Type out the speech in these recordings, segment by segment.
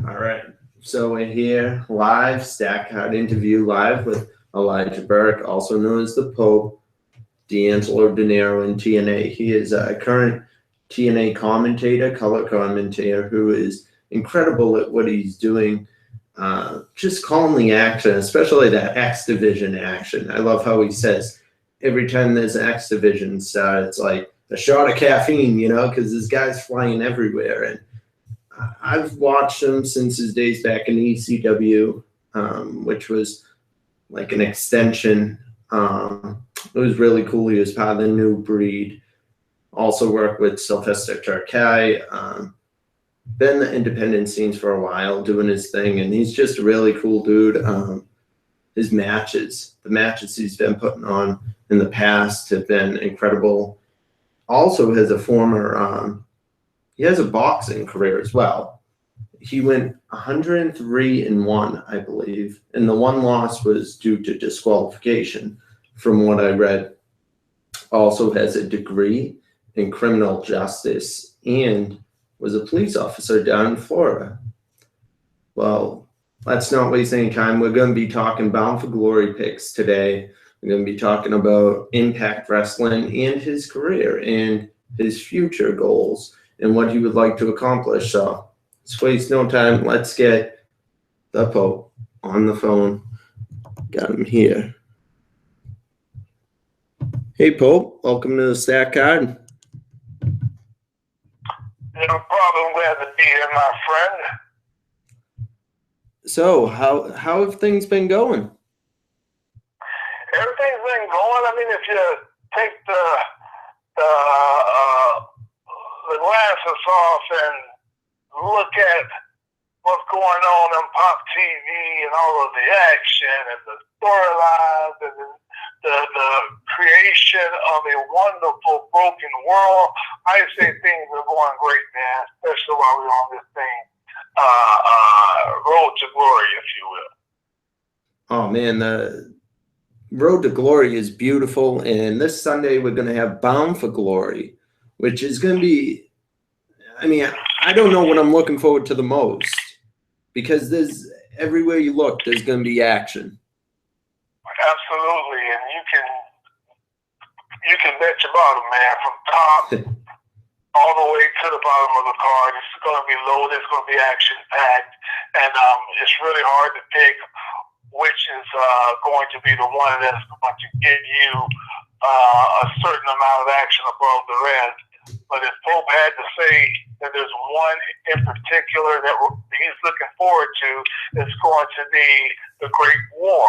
All right. So we're here live, Stack Card interview live with Elijah Burke, also known as the Pope, Dinero in TNA. He is a current TNA commentator, color commentator, who is incredible at what he's doing. Just calling the action, especially that X Division action. I love how he says every time there's an X Division start, it's like a shot of caffeine, you know, because this guy's flying everywhere. And I've watched him since his days back in ECW, which was like an extension. It was really cool. He was part of the New Breed. Also worked with Sylvester Turkey. Been in the independent scenes for a while, doing his thing, and he's just a really cool dude. His matches, the matches he's been putting on in the past have been incredible. Also has a former, he has a boxing career as well. He went 103-1, I believe, and the one loss was due to disqualification, from what I read. Also has a degree in criminal justice and was a police officer down in Florida. Well, let's not waste any time. We're going to be talking Bound for Glory picks today. We're going to be talking about Impact Wrestling and his career and his future goals and what he would like to accomplish. So let's waste no time. Let's get the Pope on the phone. Got him here. Hey, Pope. Welcome to the Stack Card. No problem. Glad to be here, my friend. So how have things been going? Everything's been going. I mean, if you take the glasses off and look at what's going on Pop TV and all of the action and the storylines and the creation of a wonderful broken world, I say things are going great, man, especially while we're on this thing, road to glory, if you will. Oh, man, the Road to Glory is beautiful, and this Sunday we're going to have Bound for Glory, which is going to be, I mean, I don't know what I'm looking forward to the most, because there's, everywhere you look, there's going to be action. Absolutely, and you can bet your bottom, man, from top all the way to the bottom of the card. It's going to be loaded. It's going to be action-packed, and it's really hard to pick which is going to be the one that's going to give you a certain amount of action above the rest. But if Pope had to say that there's one in particular that he's looking forward to, it's going to be the Great War.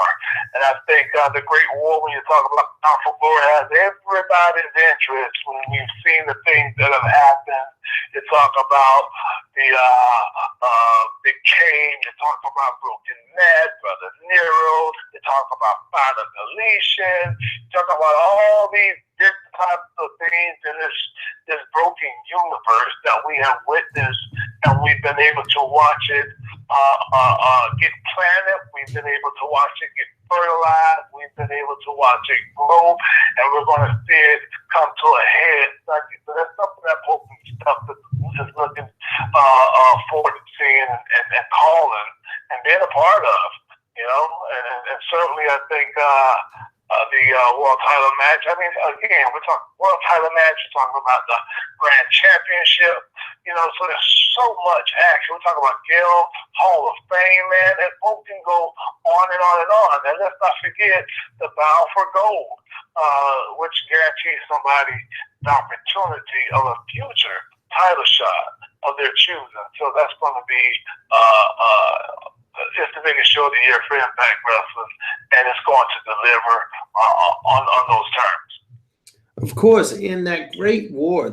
And I think the Great War, when you talk about Bound for Glory, has everybody's interest. When you've seen the things that have happened, you talk about the Kane, you talk about Broken Ned, Brother Nero, you talk about Final Deletion, you talk about all these different types of things in this broken universe that we have witnessed, and we've been able to watch it get planted, we've been able to watch it get fertilized, we've been able to watch it grow, and we're going to see it come to a head. So that's something that Pope stuff is looking forward to seeing and calling and being a part of, you know, and certainly I think the world title match. I mean, again, we're talking world title match. We're talking about the grand championship. You know, so there's so much action. We're talking about Gil, Hall of Fame, man. And Pope can go on and on and on. And let's not forget the Bound for Gold, which guarantees somebody the opportunity of a future title shot of their choosing. So that's going to be it's the biggest show of the year for Impact Wrestling, and it's going to deliver on those terms. Of course, and that Great War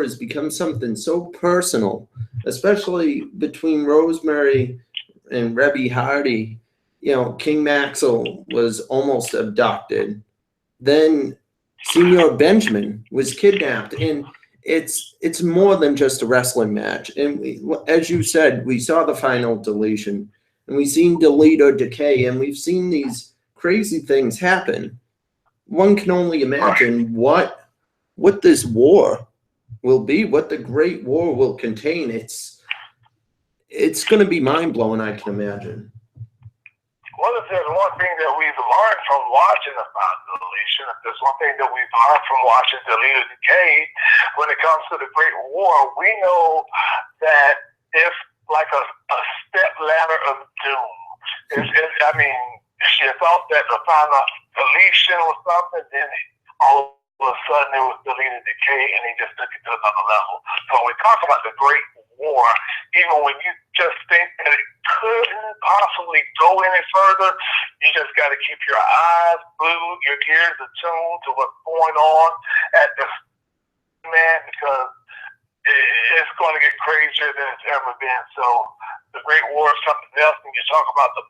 has become something so personal, especially between Rosemary and Rebby Hardy. You know, King Maxwell was almost abducted. Then Senor Benjamin was kidnapped, and it's more than just a wrestling match. And as you said, we saw the Final Deletion, and we've seen Delete or Decay, and we've seen these crazy things happen. One can only imagine what this war will be, what the Great War will contain. it's going to be mind-blowing, I can imagine. Well, if there's one thing that we've learned from watching the Final Deletion, if there's one thing that we've learned from watching Delete or Decay, when it comes to the Great War, we know that it's like a step ladder of doom. I mean, she thought that the Final Deletion was something, then all of a sudden it was Delete or Decay, and he just took it to another level. So when we talk about the Great War, even when you just think that it couldn't possibly go any further, you just got to keep your eyes glued, your ears attuned to what's going on at this man, because it's going to get crazier than it's ever been. So the Great War is something else. When you talk about the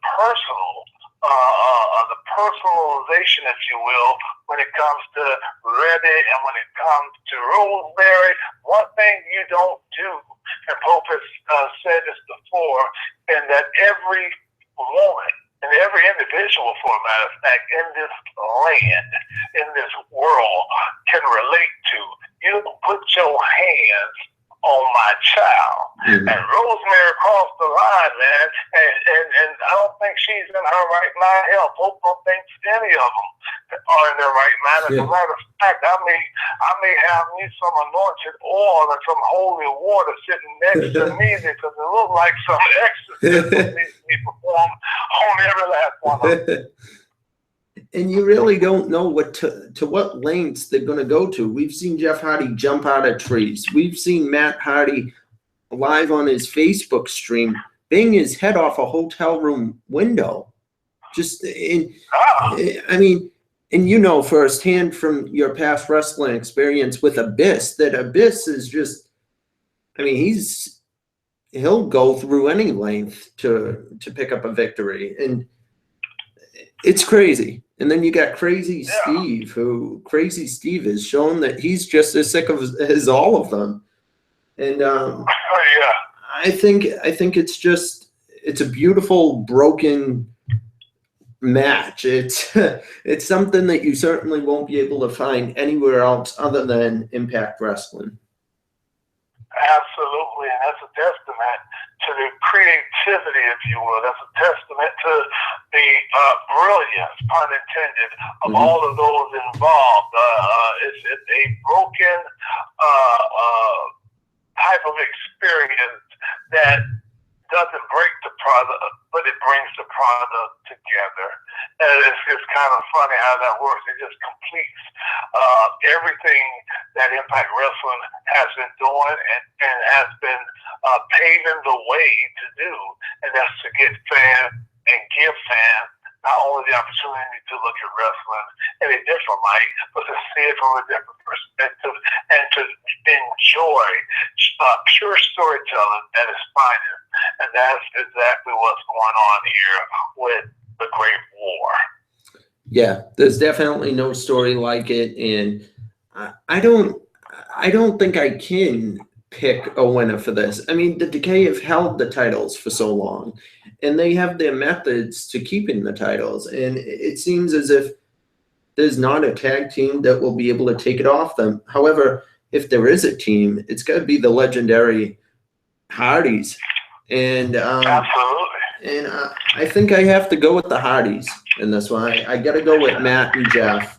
personalization, if you will, when it comes to Reddit and when it comes to Rosemary, one thing you don't do, and Pope has said this before, and that every woman and every individual, for a matter of fact, in this land, in this world, can relate to. You don't put your hands on my child. Mm-hmm. And Rosemary crossed the line, man, and I don't think she's in her right mind. Hell, Pope don't think any of them are in their right mind. As a matter of fact, I may have me some anointed oil and some holy water sitting next to me, because it looks like some exorcism needs to be performed on every last one of them. And you really don't know what to what lengths they're going to go to. We've seen Jeff Hardy jump out of trees. We've seen Matt Hardy live on his Facebook stream bang his head off a hotel room window. I mean, and you know firsthand from your past wrestling experience with Abyss that Abyss is just, I mean, he'll go through any length to pick up a victory, and it's crazy. And then you got Crazy Steve, who Crazy Steve has shown that he's just as sick as all of them. And I think it's a beautiful broken match. It's something that you certainly won't be able to find anywhere else other than Impact Wrestling. Absolutely, and that's a testament to the creativity, if you will. That's a testament to the brilliance, pun intended, of all of those involved. It's a broken type of experience that doesn't break the product, but it brings the product together. And it's kind of funny how that works. It just completes everything that Impact Wrestling has been doing and has been paving the way to do, and that's to get fans and give fans not only the opportunity to look at wrestling in a different light, but to see it from a different perspective and to enjoy pure storytelling at its finest. And that's exactly what's going on here with the Great War. Yeah, there's definitely no story like it, and I don't think I can pick a winner for this. I mean, the Decay have held the titles for so long, and they have their methods to keeping the titles, and it seems as if there's not a tag team that will be able to take it off them. However, if there is a team, it's got to be the legendary Hardys, and absolutely. And I think I have to go with the Hardys in this one. I got to go with Matt and Jeff.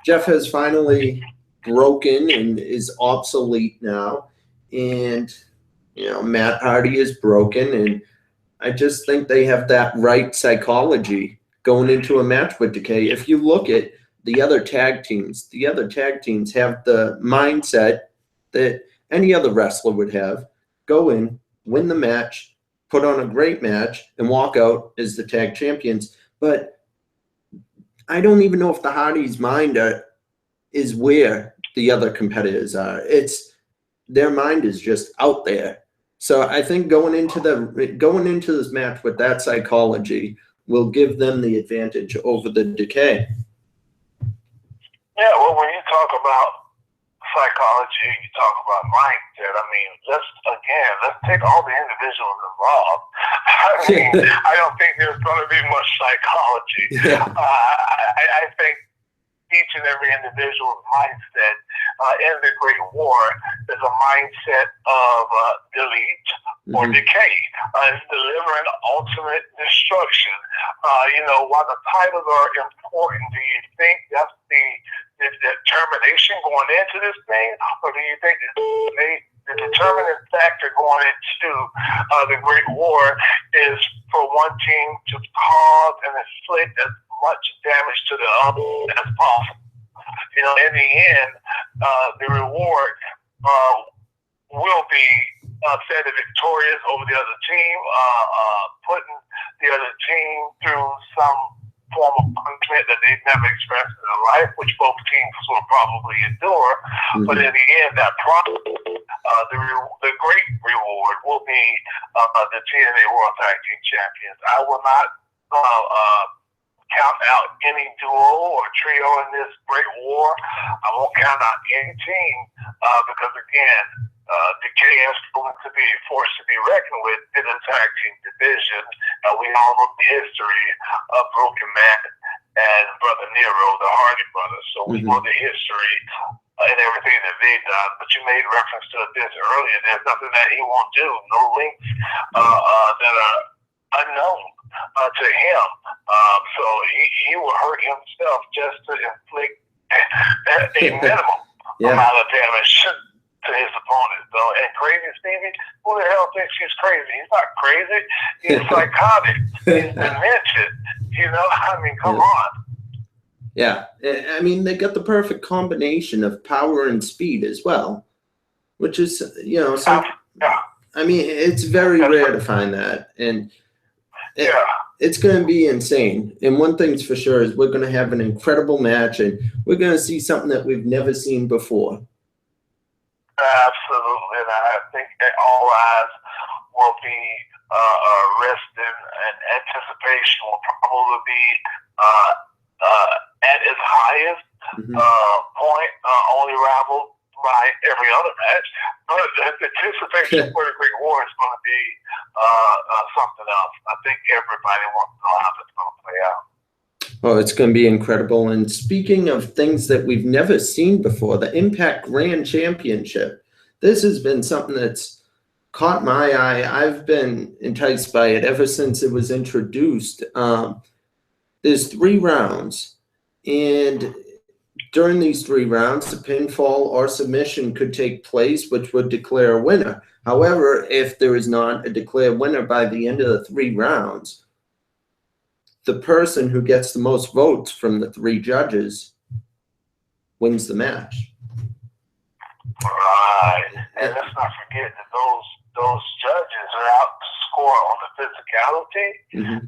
Jeff has finally broken and is obsolete now, and Matt Hardy is broken, and I just think they have that right psychology going into a match with Decay. If you look at the other tag teams have the mindset that any other wrestler would have. Go in, win the match, put on a great match, and walk out as the tag champions. But I don't even know if the Hardys' mind is where the other competitors are. Their mind is just out there. So I think going into this match with that psychology will give them the advantage over the Decay. Yeah, well, when you talk about psychology, you talk about mindset. I mean, let's take all the individuals involved. I don't think there's going to be much psychology. Yeah. I think each and every individual's mindset in the Great War is a mindset of delete, or decay. It's delivering ultimate destruction. While the titles are important, do you think that's the determination going into this thing, or do you think the determining factor going into the Great War is for one team to cause and inflict as much damage to the other as possible? In the end, the reward will be said victorious over the other team, putting the other team through some form of punishment that they've never experienced in their life, which both teams will probably endure. Mm-hmm. But in the end, that the great reward will be the TNA World Tag Team Champions. I will not count out any duo or trio in this great war. I won't count out any team because, again, decay is going to be a force to be reckoned with in the tag team division. We all know the history of Broken Man and Brother Nero, the Hardy brothers. So we know the history and everything that they've done. But you made reference to this earlier. There's nothing that he won't do. No links that are unknown to him. So he will hurt himself just to inflict a minimum amount of damage to his opponent. So, and Crazy Stevie, who the hell thinks he's crazy? He's not crazy. He's psychotic. He's demented. Come on. Yeah, I mean, they got the perfect combination of power and speed as well, which is, I mean, it's very rare to find that. And it's going to be insane. And one thing's for sure is we're going to have an incredible match, and we're going to see something that we've never seen before. Absolutely. And I think that all eyes will be resting, and anticipation will probably be at its highest point, only rivaled by every other match. But the anticipation for the Great War is going to be something else. I think everybody wants to know how it's going to play out. Oh, it's going to be incredible. And speaking of things that we've never seen before, the Impact Grand Championship. This has been something that's caught my eye. I've been enticed by it ever since it was introduced. There's 3 rounds, and during these 3 rounds, a pinfall or submission could take place, which would declare a winner. However, if there is not a declared winner by the end of the 3 rounds, the person who gets the most votes from the 3 judges wins the match. Right. And let's not forget that those judges are out to score on the physicality,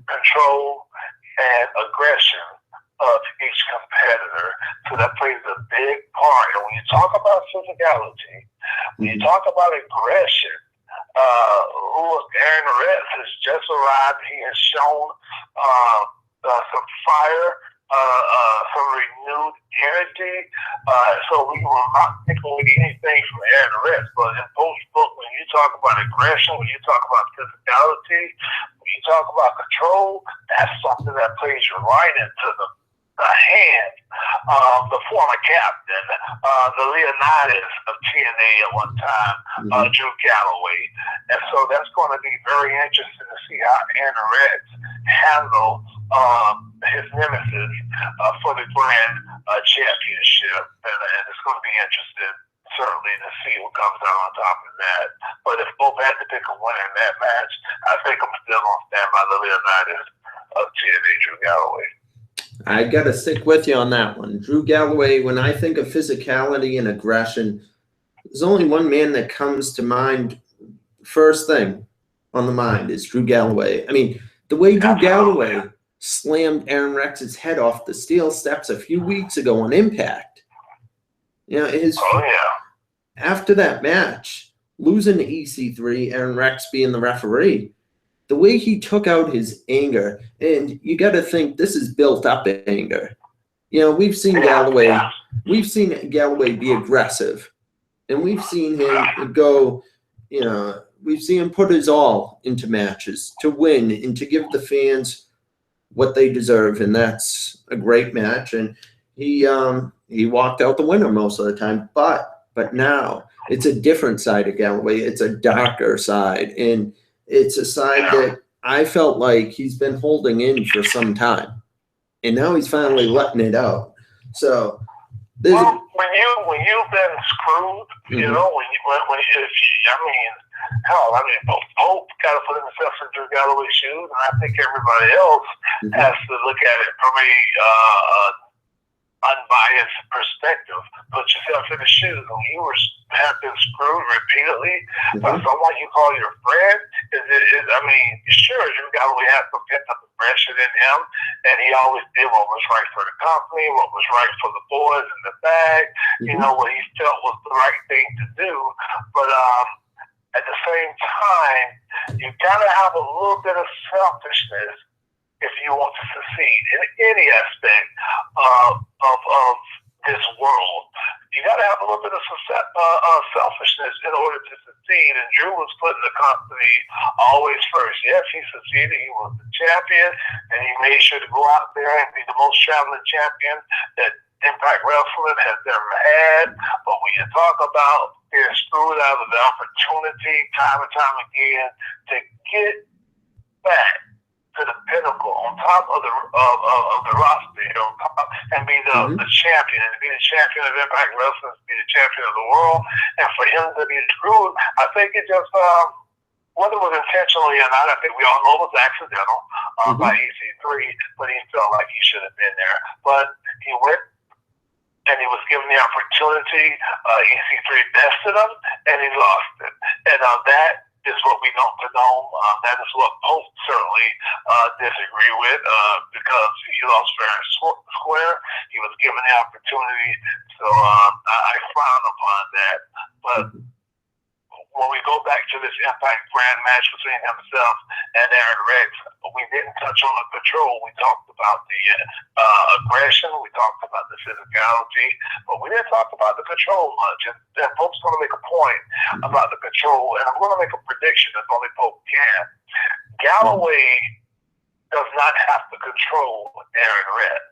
control, and aggression of each competitor. So that plays a big part. And when you talk about physicality, when you talk about aggression, Aaron Retz has just arrived. He has shown some fire, some renewed energy. So we will not take away anything from Aaron Retz. But in post-book, when you talk about aggression, when you talk about physicality, when you talk about control, that's something that plays right into the hand of the former captain, the Leonidas of TNA at one time, Drew Galloway. And so that's going to be very interesting to see how Aaron Retz handle his nemesis for the Grand Championship. And it's going to be interesting, certainly, to see what comes out on top of that. But if both had to pick a winner in that match, I think I'm still going to stand by the Leonidas of TNA, Drew Galloway. I got to stick with you on that one. Drew Galloway, when I think of physicality and aggression, there's only one man that comes to mind. First thing on the mind is Drew Galloway. I mean, the way Drew Galloway slammed Aaron Rex's head off the steel steps a few weeks ago on Impact. After that match, losing to EC3, Aaron Rex being the referee, the way he took out his anger, and you got to think this is built up anger. We've seen Galloway be aggressive, and we've seen him go, we've seen him put his all into matches to win and to give the fans what they deserve, and that's a great match. And he walked out the winner most of the time. But But now it's a different side of Galloway. It's a darker side, and it's a side that I felt like he's been holding in for some time, and now he's finally letting it out. So, well, when you've been screwed, you know, Pope got to put himself in Drew Galloway's shoes, and I think everybody else has to look at it from a unbiased perspective. Put yourself in the shoes. When you have been screwed repeatedly by someone you call your friend, sure, Drew Galloway has some pent-up aggression in him, and he always did what was right for the company, what was right for the boys in the bag, you know, what he felt was the right thing to do. But at the same time, you gotta have a little bit of selfishness if you want to succeed in any aspect of this world. You gotta have a little bit of selfishness in order to succeed. And Drew was putting the company always first. Yes, he succeeded. He was the champion, and he made sure to go out there and be the most traveling champion that Impact Wrestling has ever had. But when you talk about getting screwed out of the opportunity time and time again to get back to the pinnacle on top of the roster, you know, and be the champion, and be the champion of Impact Wrestling, be the champion of the world, and for him to be screwed, I think it just whether it was intentionally or not, I think we all know it was accidental by EC3, but he felt like he should have been there. But he went, and he was given the opportunity. EC3 bested him, and he lost it. And that is what we don't know. That is what Pope certainly disagree with, because he lost fair and square. He was given the opportunity, so I frown upon that. But when we go back to this Impact Grand match between himself and Aaron Rex, we didn't touch on the control. We talked about the aggression. We talked about the physicality, but we didn't talk about the control much. And Pope's going to make a point about the control, and I'm going to make a prediction if only Pope can. Galloway does not have to control Aaron Rex.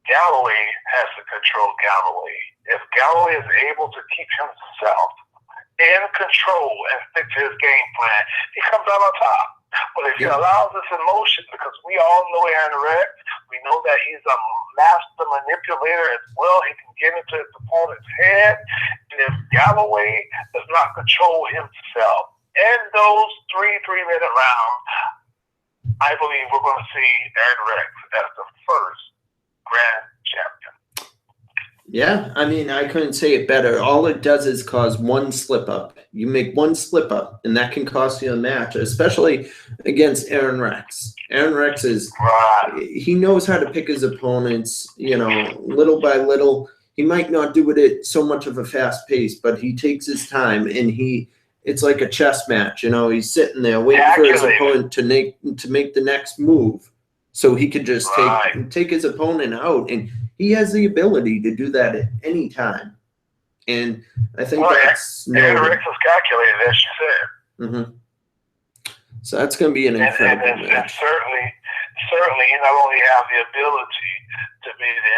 Galloway has to control Galloway. If Galloway is able to keep himself in control and stick to his game plan, he comes out on top. But if he allows this emotion, because we all know Aaron Rex, we know that he's a master manipulator as well. He can get into his opponent's head. And if Galloway does not control himself in those three-minute rounds, I believe we're going to see Aaron Rex as the first grand champion. Yeah, I mean, I couldn't say it better. All it does is cause one slip up. You make one slip up, and that can cost you a match, especially against Aaron Rex. Aaron Rex he knows how to pick his opponents, you know, little by little. He might not do it at so much of a fast pace, but he takes his time, and it's like a chess match. You know, he's sitting there waiting for his opponent to make the next move, so he could just take his opponent out, and he has the ability to do that at any time. And I think that's Aaron Rex is calculated, as you said. So that's going to be an incredible match. And certainly, he not only has the ability to be the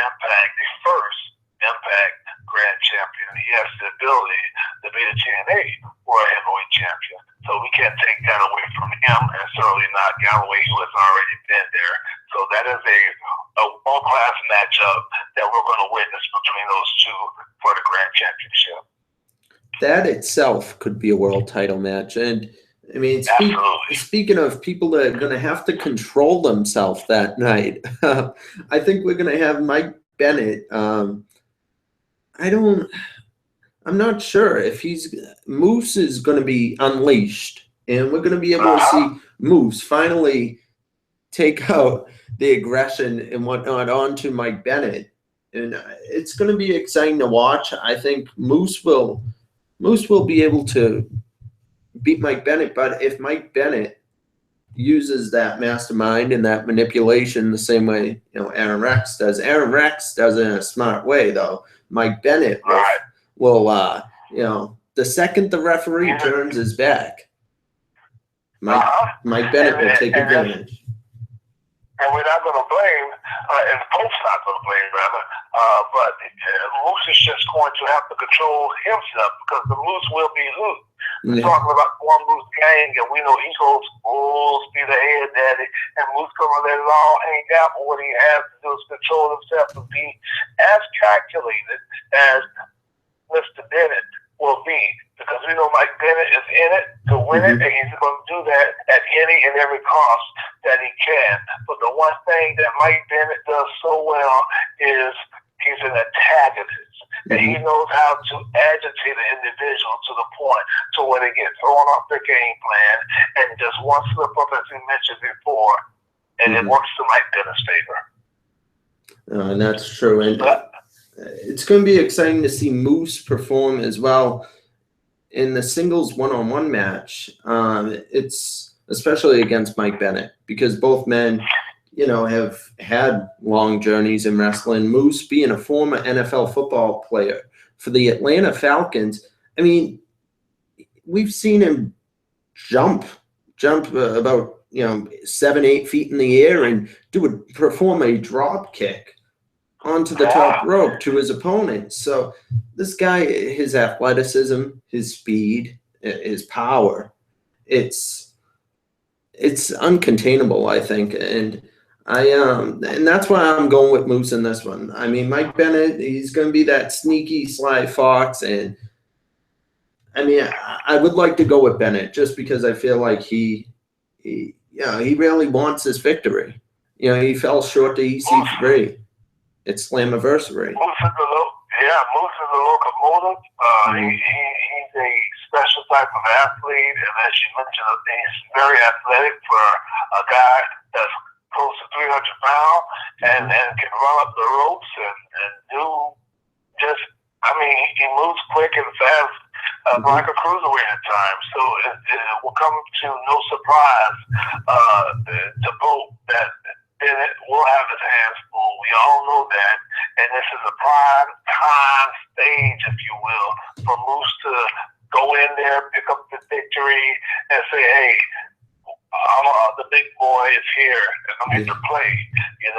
first Impact Grand Champion, he has the ability to be the TNA World Heavyweight Champion. So we can't take that away from him, and certainly not Galloway, who has already been there. So that is a world-class matchup that we're going to witness between those two for the Grand Championship. That itself could be a world title match. And, I mean, speaking of people that are going to have to control themselves that night, I think we're going to have Mike Bennett. I'm not sure if Moose is going to be unleashed, and we're going to be able to see Moose finally take out the aggression and whatnot onto Mike Bennett, and it's going to be exciting to watch. I think Moose will be able to beat Mike Bennett, but if Mike Bennett uses that mastermind and that manipulation the same way, you know, Aaron Rex does it in a smart way, though. Mike Bennett will you know, the second the referee turns his back, Mike Bennett will take advantage. And we're not going to blame, and Pope's not going to blame, rather, But Moose is just going to have to control himself because the Moose will be loose. We're talking about one Moose gang, and we know he goes full speed ahead, daddy, and Moose gonna let it all hang out. But what he has to do is control himself and be as calculated as Mr. Bennett will be, because we know Mike Bennett is in it to win it, and he's going to do that at any and every cost that he can. But the one thing that Mike Bennett does so well is he's an antagonist. And he knows how to agitate an individual to the point to where they get thrown off their game plan and just one slip up, as we mentioned before, and it works to Mike Bennett's favor. And that's true. And it's going to be exciting to see Moose perform as well in the singles one-on-one match. It's especially against Mike Bennett, because both men, you know, have had long journeys in wrestling. Moose being a former NFL football player for the Atlanta Falcons. I mean, we've seen him jump about, 7-8 feet in the air and perform a drop kick onto the top rope to his opponent. So this guy, his athleticism, his speed, his power, it's uncontainable, I think. And that's why I'm going with Moose in this one. I mean, Mike Bennett, he's going to be that sneaky, sly fox, and I mean, I would like to go with Bennett just because I feel like he really wants his victory. He fell short to EC3. It's Slammiversary. Moose is a locomotive. He's a special type of athlete, and as you mentioned, he's very athletic for a guy that's close to 300 pounds and can run up the ropes and do he moves quick and fast like a cruiserweight at times. So it will come to no surprise to Burke that Bennett will have his hands full. We all know that. And this is a prime time stage, if you will, for Moose to go in there, pick up the victory, and say, hey, the big boy is here, and I'm here to play, and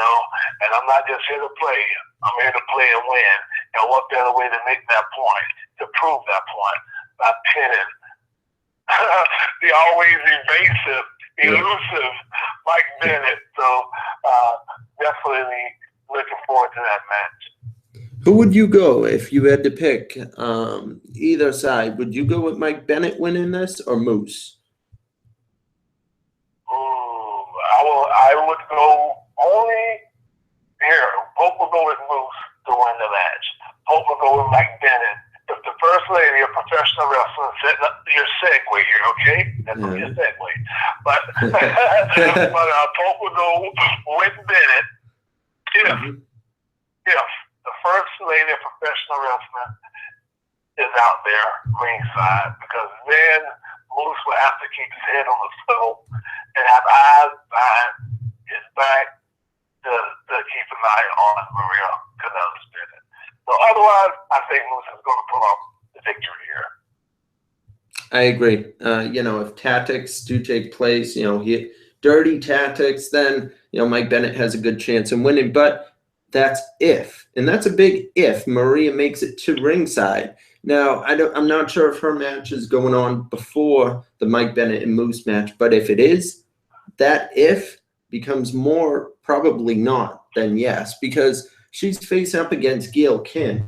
I'm not just here to play, I'm here to play and win. And what better way to make that point, to prove that point, by pinning the always evasive, elusive Mike Bennett. So definitely looking forward to that match. Who would you go if you had to pick either side? Would you go with Mike Bennett winning this or Moose? I would go only here. Hope will go with Moose to win the match. Hope will go with Mike Bennett. If the first lady of professional wrestling set up your segue here, okay? That's your segue. But Pope will go with Bennett if the first lady of professional wrestling is out there ringside, because then Moose will have to keep his head on the swivel and have eyes behind his back to keep an eye on Maria Kanellis Bennett. So otherwise, I think Moose is going to pull off the victory here. I agree. If tactics do take place, dirty tactics, then, Mike Bennett has a good chance in winning. But that's if, and that's a big if, Maria makes it to ringside. Now, I'm not sure if her match is going on before the Mike Bennett and Moose match, but if it is, that if becomes more probably not than yes, because she's facing up against Gail Kim,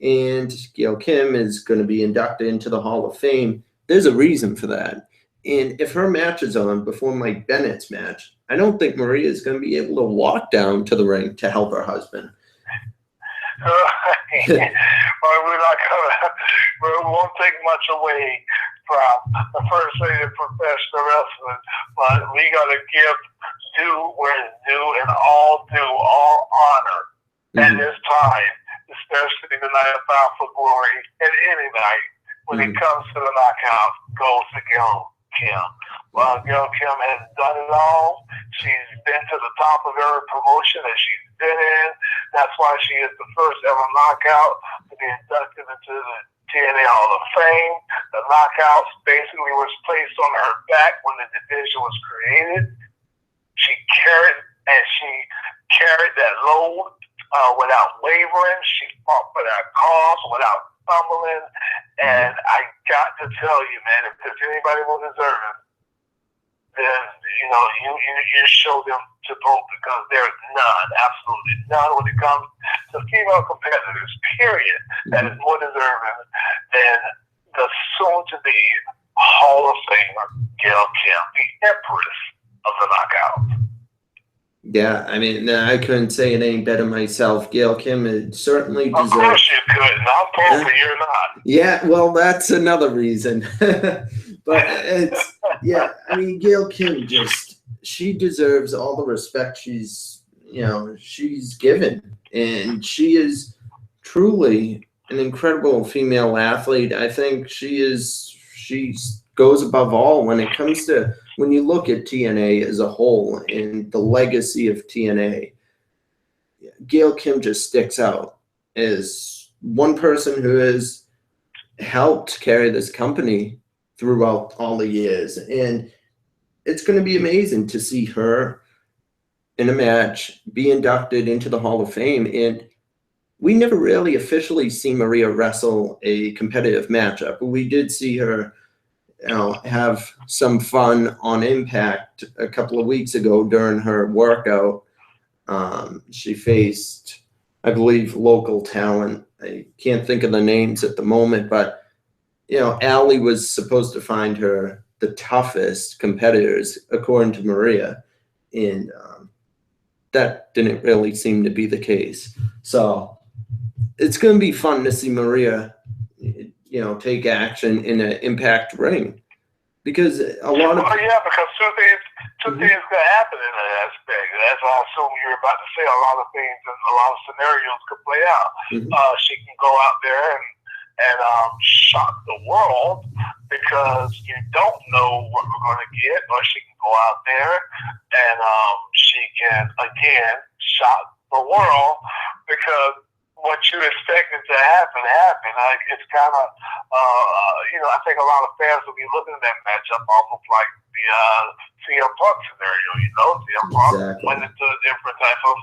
and Gail Kim is going to be inducted into the Hall of Fame. There's a reason for that. And if her match is on before Mike Bennett's match, I don't think Maria is going to be able to walk down to the ring to help her husband. We won't take much away from the first lady of professional wrestling, but we got to give due where it's due and all honor at this time, especially the night of Bound for Glory, and any night when it comes to the knockout goes to Gail Kim. Well, Gail Kim has done it all. She's been to the top of every promotion that she's been in. That's why she is the first ever knockout to be inducted into the TNA Hall of Fame. The knockouts basically was placed on her back when the division was created. She carried that load without wavering. She fought for that cause without stumbling. And I got to tell you, man, if there's anybody more deserving, then you show them to vote, because there's none, absolutely none, when it comes to female competitors, period, that is more deserving than the soon-to-be Hall of Famer Gail Kim, the Empress of the Knockout. Yeah, I mean, I couldn't say it any better myself. Gail Kim certainly deserves. Of course you could. I'm hoping you're not. Yeah, well, that's another reason. But it's, yeah, I mean, Gail Kim she deserves all the respect she's given. And she is truly an incredible female athlete. I think she goes above all when it comes to, when you look at TNA as a whole and the legacy of TNA. Gail Kim just sticks out as one person who has helped carry this company throughout all the years. And it's going to be amazing to see her in a match be inducted into the Hall of Fame. And we never really officially see Maria wrestle a competitive matchup, but we did see her have some fun on Impact a couple of weeks ago during her workout. She faced, I believe, local talent. I can't think of the names at the moment, but Allie was supposed to find her the toughest competitors, according to Maria, and that didn't really seem to be the case. So it's going to be fun to see Maria, take action in an Impact ring, because a lot of because two things could happen in that aspect. As I assume you're about to say, a lot of things and a lot of scenarios could play out. She can go out there and shock the world, because you don't know what we're going to get, or she can go out there and she can again shock the world, because what you expected to happen. It's kind of, I think a lot of fans will be looking at that matchup almost like the CM Punk scenario. CM Punk went into a different type of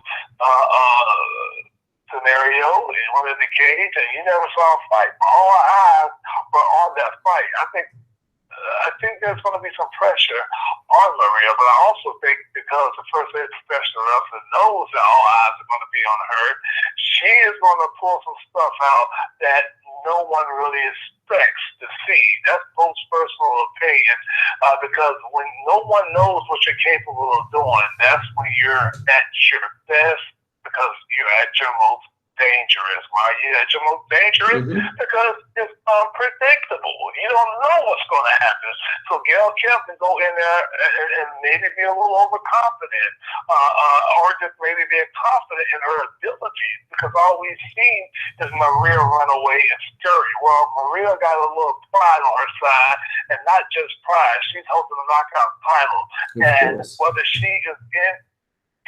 scenario, and went in the cage, and you never saw a fight. All eyes were on that fight. I think there's going to be some pressure on Maria, but I also think because the first aid professional wrestler knows that all eyes are going to be on her, she is going to pull some stuff out that no one really expects to see. That's most personal opinion, because when no one knows what you're capable of doing, that's when you're at your best, because you're at your most dangerous. Why are you at your most dangerous? Because it's unpredictable. You don't know what's going to happen. So Gail Kim can go in there and maybe be a little overconfident, or just maybe being confident in her abilities, because all we've seen is Maria run away and scurry. Well, Maria got a little pride on her side, and not just pride. She's holding the knockout title. And whether she is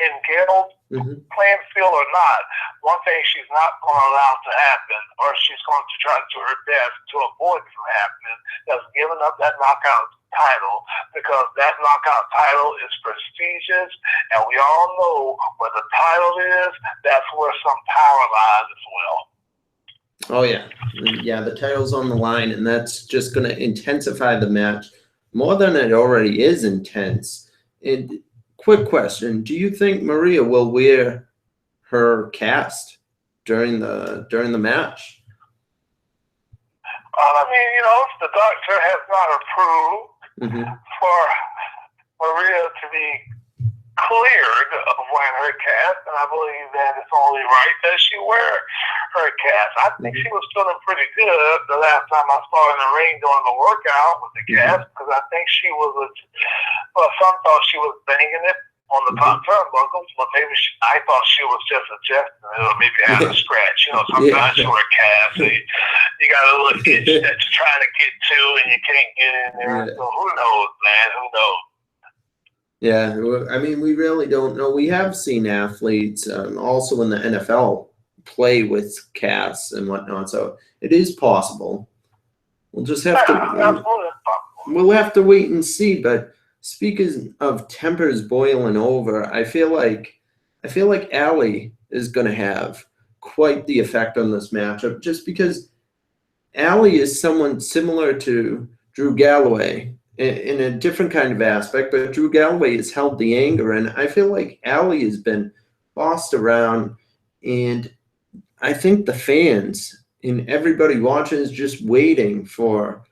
in Gail's playing field or not, one thing she's not going to allow to happen, or she's going to try to do her best to avoid from happening, is giving up that knockout title, because that knockout title is prestigious, and we all know where the title is, that's where some power lies as well. Oh yeah, the title's on the line, and that's just going to intensify the match more than it already is intense. And quick question: do you think Maria will wear her cast during the match? If the doctor has not approved for Maria to be cleared of wearing her cast, and I believe that it's only right that she wear her cast. I think she was feeling pretty good the last time I saw her in the ring doing the workout with the cast, because I think she was, some thought she was banging it on the top turnbuckles, but maybe I thought she was just adjusting it, or maybe having a scratch. Sometimes you wear casts, so you got a little itch that you're trying to get to, and you can't get in there. So who knows, man? Who knows? Yeah, I mean, we really don't know. We have seen athletes also in the NFL play with casts and whatnot, so it is possible. We'll just have to. We'll have to wait and see. But speaking of tempers boiling over, I feel like Allie is going to have quite the effect on this matchup, just because Allie is someone similar to Drew Galloway in a different kind of aspect, but Drew Galloway has held the anger, and I feel like Allie has been bossed around, and I think the fans and everybody watching is just waiting for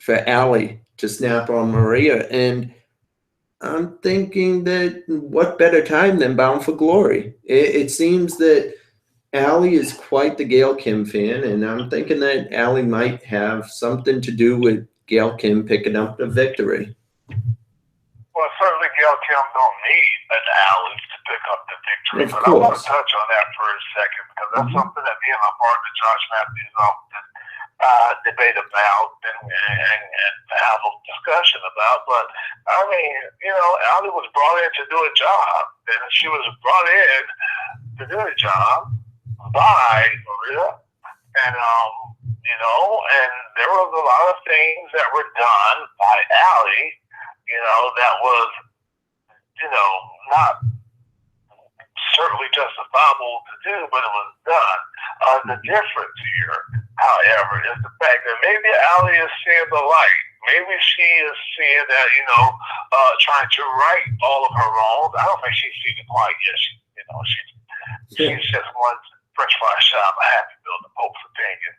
Allie to snap on Maria, and I'm thinking that what better time than Bound for Glory? It seems that Allie is quite the Gail Kim fan, and I'm thinking that Allie might have something to do with Gail Kim picking up the victory. Well, certainly Gail Kim don't need an Allie to pick up the victory. Of but course. I want to touch on that for a second, because that's something that me and my partner Josh Matthews often debate about and have a discussion about. But I mean, Allie was brought in to do a job, and she was brought in to do a job by Maria, and and there was a lot of things that were done by Allie, that was, not certainly justifiable to do, but it was done. The difference here, however, is the fact that maybe Allie is seeing the light. Maybe she is seeing that, trying to right all of her wrongs. I don't think she's seen it quite yet. She's just one French fry shop. I have to build the Pope's opinion.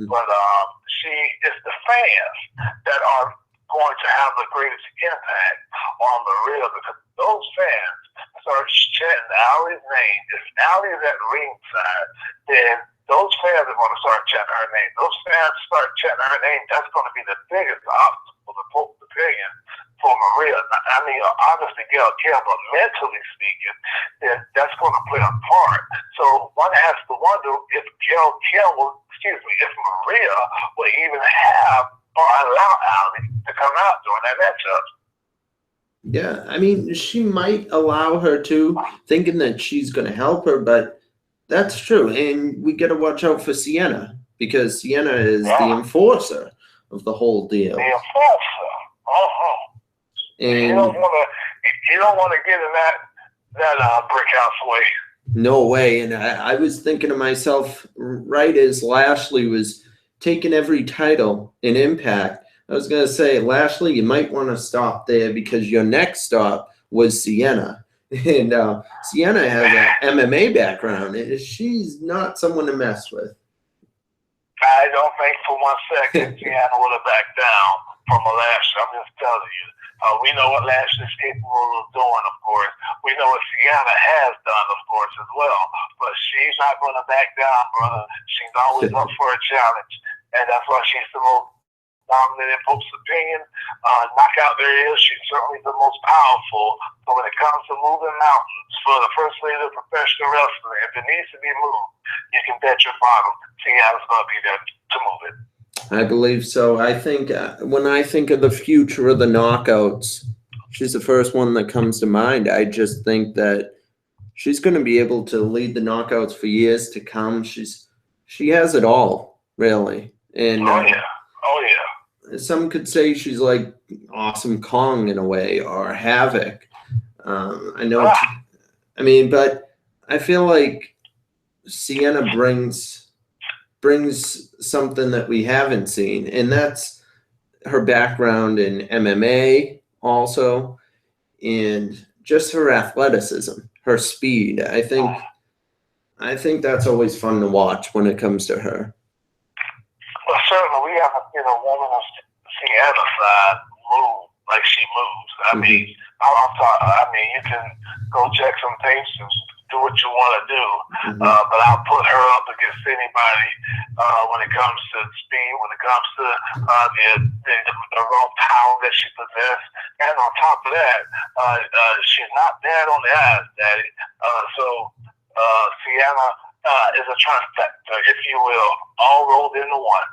But it's the fans that are going to have the greatest impact on Maria, because those fans start chanting Allie's name. If Allie's at ringside, then those fans are going to start chanting her name. Those fans start chanting her name. That's going to be the biggest obstacle, the Pope's opinion, for Maria. I mean, obviously Gail Kim, but mentally speaking, that's going to play a part. So one has to wonder if if Maria will even have or allow Allie to come out during that matchup. Yeah, I mean, she might allow her to, thinking that she's going to help her, but that's true. And we got to watch out for Sienna, because Sienna is the enforcer of the whole deal. The enforcer. And you don't want to get in that brick house way. No way. And I was thinking to myself, right as Lashley was taking every title in Impact, I was going to say, Lashley, you might want to stop there, because your next stop was Sienna. And Sienna has an MMA background. She's not someone to mess with. I don't think for 1 second Sienna would have backed down from a Lashley. I'm just telling you. We know what Lashley's capable of doing, of course. We know what Sienna has done, of course, as well. But she's not going to back down, brother. She's always up for a challenge. And that's why she's the most dominant in Pope's opinion. Knockout there is. She's certainly the most powerful. But when it comes to moving mountains for the first lady of professional wrestling, if it needs to be moved, you can bet your bottom Sienna's going to be there to move it. I believe so. I think when I think of the future of the knockouts, she's the first one that comes to mind. I just think that she's going to be able to lead the knockouts for years to come. She has it all, really. And oh yeah. Some could say she's like Awesome Kong in a way, or Havoc. I know. I mean, but I feel like Sienna brings something that we haven't seen, and that's her background in MMA also, and just her athleticism, her speed. I think that's always fun to watch when it comes to her. Well, certainly we haven't seen a woman of Sienna's side move like she moves. I mean, you can go check some tapes and do what you want to do, but I'll put her up against anybody when it comes to speed, when it comes to the raw power that she possesses, and on top of that, she's not bad on the eyes, Daddy. So Sienna is a trifecta, if you will, all rolled into one.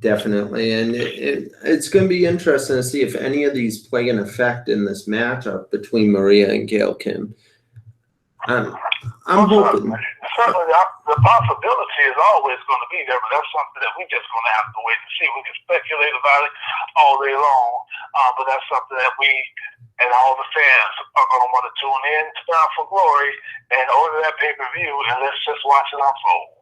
Definitely, and it's going to be interesting to see if any of these play an effect in this matchup between Maria and Gail Kim. I'm hoping. Certainly, the possibility is always going to be there, but that's something that we just going to have to wait and see. We can speculate about it all day long, but that's something that we and all the fans are going to want to tune in to Bound for Glory and order that pay-per-view, and let's just watch it unfold.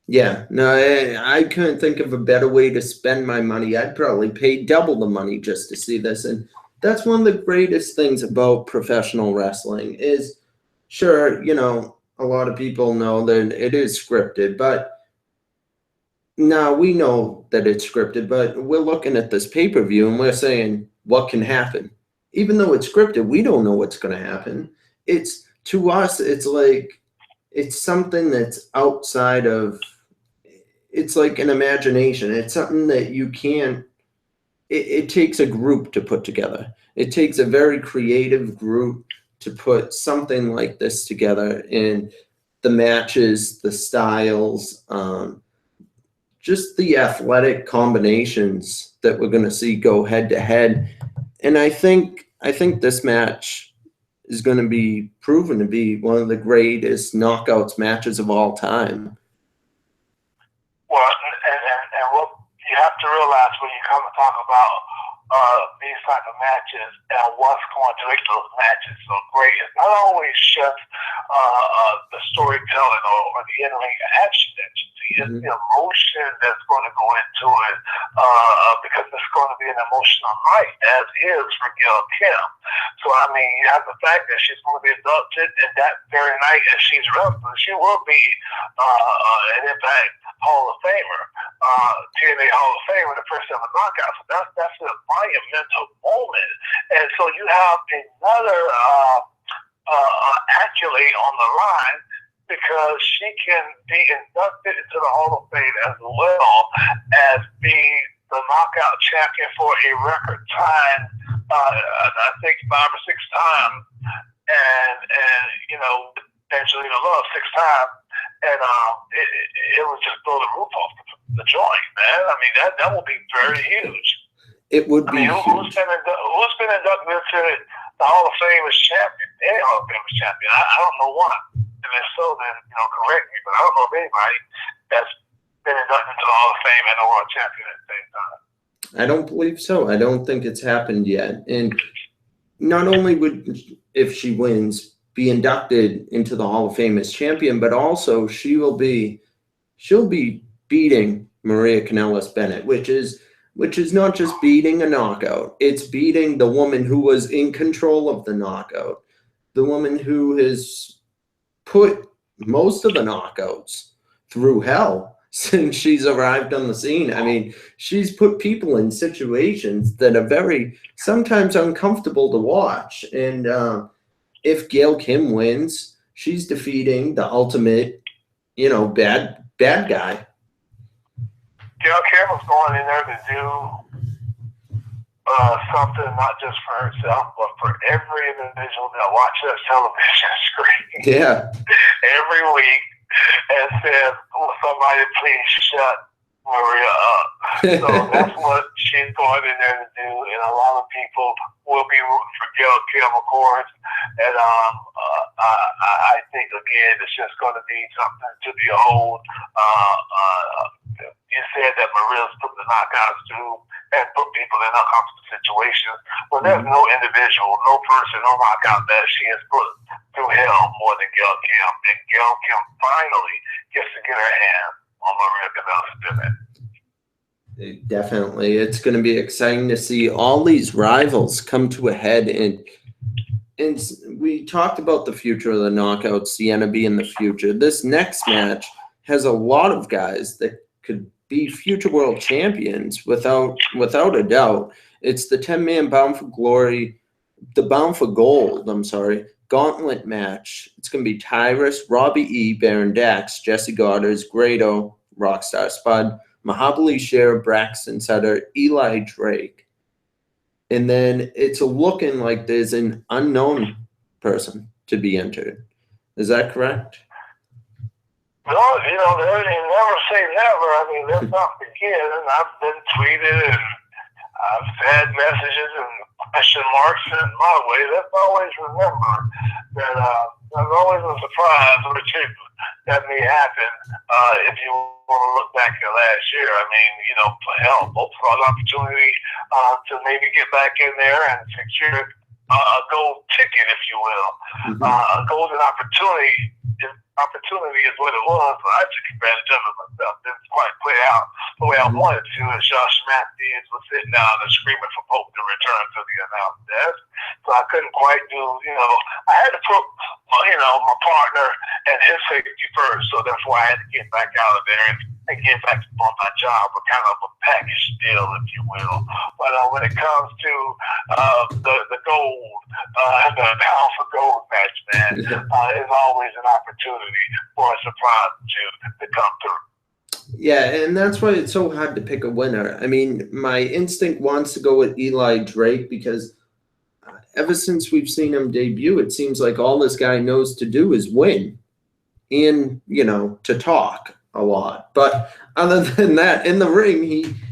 Yeah, no, I couldn't think of a better way to spend my money. I'd probably pay double the money just to see this. And that's one of the greatest things about professional wrestling is, sure, you know, a lot of people know that it is scripted, but now we know that it's scripted, but we're looking at this pay-per-view and we're saying, what can happen? Even though it's scripted, we don't know what's going to happen. It's, to us, it's like, it's something that's outside of, it's like an imagination. It's something that you can't, it takes a group to put together. It takes a very creative group to put something like this together, in the matches, the styles, just the athletic combinations that we're going to see go head to head. And I think this match is going to be proven to be one of the greatest knockouts matches of all time. Well, and what you have to realize when you come and talk about these type of matches and what's going to make those matches so great, it's not always just the storytelling or the in-ring action that you see. It's the emotion that's going to go into it, because it's going to be an emotional night, as is for Gail Kim. So, I mean, you have the fact that she's going to be inducted, and that very night as she's wrestling, she will be an Impact Hall of Famer, TNA Hall of Famer, the first ever knockout. So that's a monumental moment. And so you have another accolade on the line, because she can be inducted into the Hall of Fame as well as being the knockout champion for a record time, I think 5 or 6 times, and you know, Angelina Love 6 times, and it would just blow the roof off the joint, man. I mean, that will be very huge. It would be. I mean, who's been inducted into the Hall of Fame as champion? Any Hall of Fame as champion? I don't know one. And if so, then, you know, correct me. But I don't know of anybody that's been inducted into the Hall of Fame and a world champion at the same time. I don't believe so. I don't think it's happened yet. And not only would, if she wins, be inducted into the Hall of Fame as champion, but also she'll be beating Maria Kanellis Bennett, which is not just beating a knockout. It's beating the woman who was in control of the knockout, the woman who has put most of the knockouts through hell since she's arrived on the scene. I mean, she's put people in situations that are very, sometimes uncomfortable to watch. And if Gail Kim wins, she's defeating the ultimate, you know, bad guy. Gail Kim was going in there to do something not just for herself, but for every individual that watches that television screen. Yeah. Every week, and said, "Will somebody please shut Maria up?" So that's what she's going in there to do, and a lot of people will be rooting for Gail Kim, of course. And I think again, it's just going to be something to behold. You said that Maria's put the knockouts through and put people in uncomfortable situations. Well, there's no individual, no person, no knockout that she has put through hell more than Gail Kim. And Gail Kim finally gets to get her hands on Maria Kanellis Bennett. Definitely. It's going to be exciting to see all these rivals come to a head. And we talked about the future of the knockouts, Sienna being the future. This next match has a lot of guys that could be future world champions without a doubt. It's the 10-man Bound for Glory, the Bound for Gold, gauntlet match. It's going to be Tyrus, Robbie E., Baron Dax, Jesse Goddard, Grado, Rockstar Spud, Mahabali Share, Braxton Sutter, Eli Drake. And then it's looking like there's an unknown person to be entered. Is that correct? No, you know, they never say never. I mean, let's not forget, and I've been tweeted and I've had messages and question marks sent my way. Let's always remember that There's always a surprise or two that may happen if you want to look back at last year. I mean, hell, both saw an opportunity to maybe get back in there and secure a gold ticket, if you will. A golden opportunity. Opportunity is what it was, but I took advantage of it myself. Didn't quite play out the way I wanted to, as Josh Matthews was sitting down and screaming for Pope to return to the announced desk. So I couldn't quite do, I had to put, my partner and his safety first. So therefore I had to get back out of there and get back on my job, with kind of a package deal, if you will. But when it comes to the gold, the pound for gold match, man, is always an opportunity for a surprise to come through. Yeah, and that's why it's so hard to pick a winner. I mean, my instinct wants to go with Eli Drake because ever since we've seen him debut, it seems like all this guy knows to do is win and, to talk a lot. But other than that, in the ring,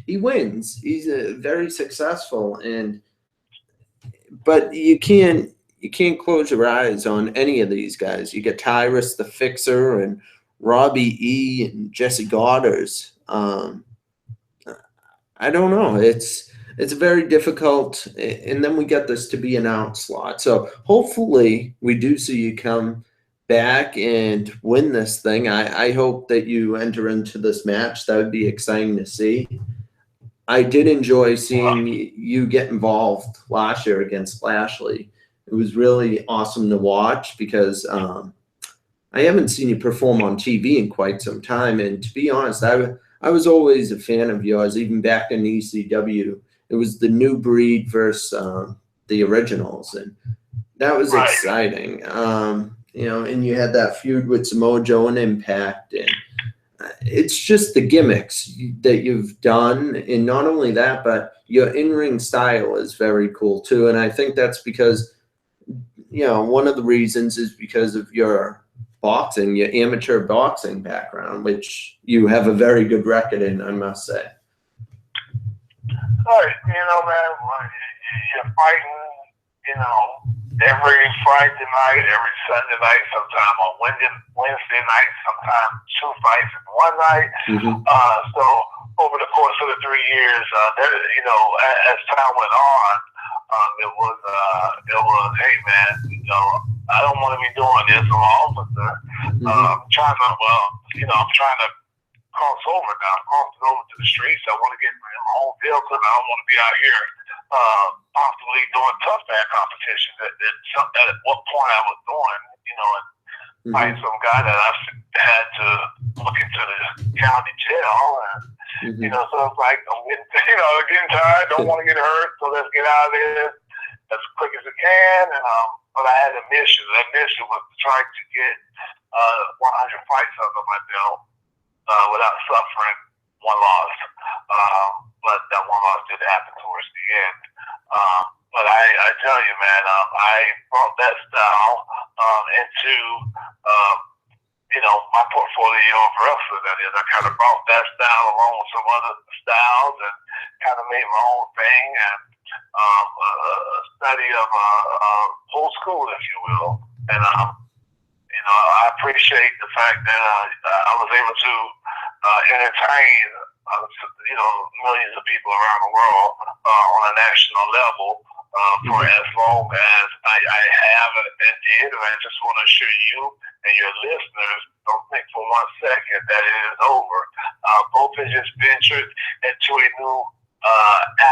he wins. He's very successful, but you can't close your eyes on any of these guys. You get Tyrus the Fixer and Robbie E and Jesse Goddard. I don't know. It's very difficult, and then we get this to be announced slot. So hopefully we do see you come back and win this thing. I hope that you enter into this match. That would be exciting to see. I did enjoy seeing you get involved last year against Lashley. It was really awesome to watch because I haven't seen you perform on TV in quite some time. And to be honest, I was always a fan of yours, even back in ECW. It was the New Breed versus the Originals, and that was exciting. And you had that feud with Samoa Joe and Impact, and it's just the gimmicks that you've done, and not only that, but your in-ring style is very cool too. And I think that's because, one of the reasons is because of your boxing, your amateur boxing background, which you have a very good record in, I must say. Man, you're fighting, every Friday night, every Sunday night, sometime on Wednesday night, sometimes 2 fights in one night. So over the course of the 3 years, as time went on, it was, hey man, I don't want to be doing this. I'm an officer. I'm trying to cross over now. I'm crossing over to the streets. I want to get my own vehicle. I don't want to be out here possibly doing tough man competition at what point I was doing, and fight some guy that I had to look into the county jail, and so it's like I'm getting tired, don't want to get hurt, so let's get out of there as quick as we can. And but I had a mission. That mission was to try to get 100 fights under my belt without suffering one loss. But that one loss did happen towards the end. But I tell you, man, I brought that style into my portfolio of wrestling. That is, I kind of brought that style along with some other styles and kind of made my own thing, and a study of old school, if you will. And I appreciate the fact that I was able to entertain millions of people around the world on a national level for as long as I have and did. And I just want to assure you and your listeners, don't think for 1 second that it is over. Both has just ventured into a new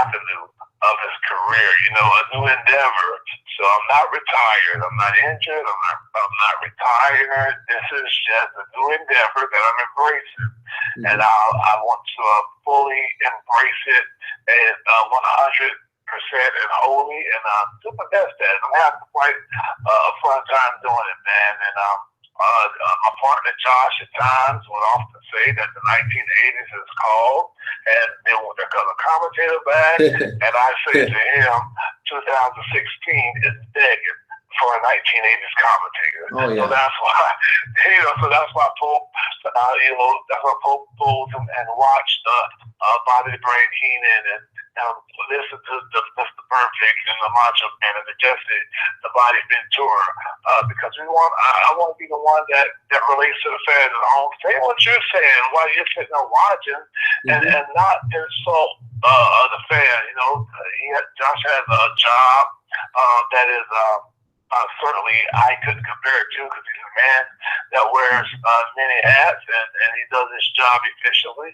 avenue of his career, a new endeavor. So I'm not retired. I'm not injured. I'm not retired. This is just a new endeavor that I'm embracing. And I want to fully embrace it and 100% and wholly, and do my best at it. I'm having quite a fun time doing it, man. And my partner Josh at times would often say that the 1980s is called, and they want their color commentator back. And I say to him, 2016 is begging for a 1980s commentator. Oh, yeah. So that's why Pope, Pope pulled him and watched Bobby the Brain Heenan and listen to Mr. Perfect and the Macho Man and the Jesse, the Body Ventura, because I want to be the one that relates to the fans at home. Say what you're saying while you're sitting there watching, and not insult the fan. You know, Josh has a job that is certainly I couldn't compare it to, because he's a man that wears many hats and he does his job efficiently.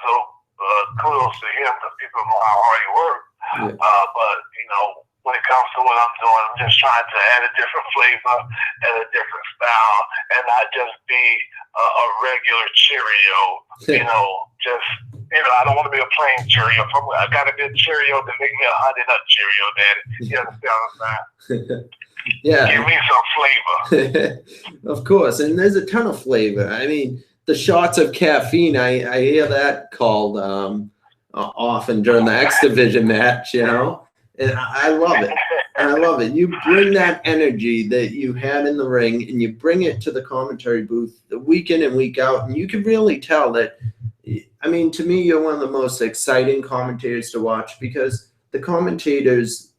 So kudos to him, because people know how hard he works. But you know, when it comes to what I'm doing, I'm just trying to add a different flavor and a different style, and not just be a regular Cheerio. You know, I don't want to be a plain Cheerio. I got to be a Cheerio to make me a Honey Nut Cheerio, Daddy. You understand what I'm saying? Yeah. Give me some flavor. Of course, and there's a ton of flavor. I mean, the shots of caffeine, I hear that called often during the X Division match, you know, and I love it. I love it. You bring that energy that you had in the ring, and you bring it to the commentary booth week in and week out, and you can really tell that. I mean, to me, you're one of the most exciting commentators to watch, because the commentators,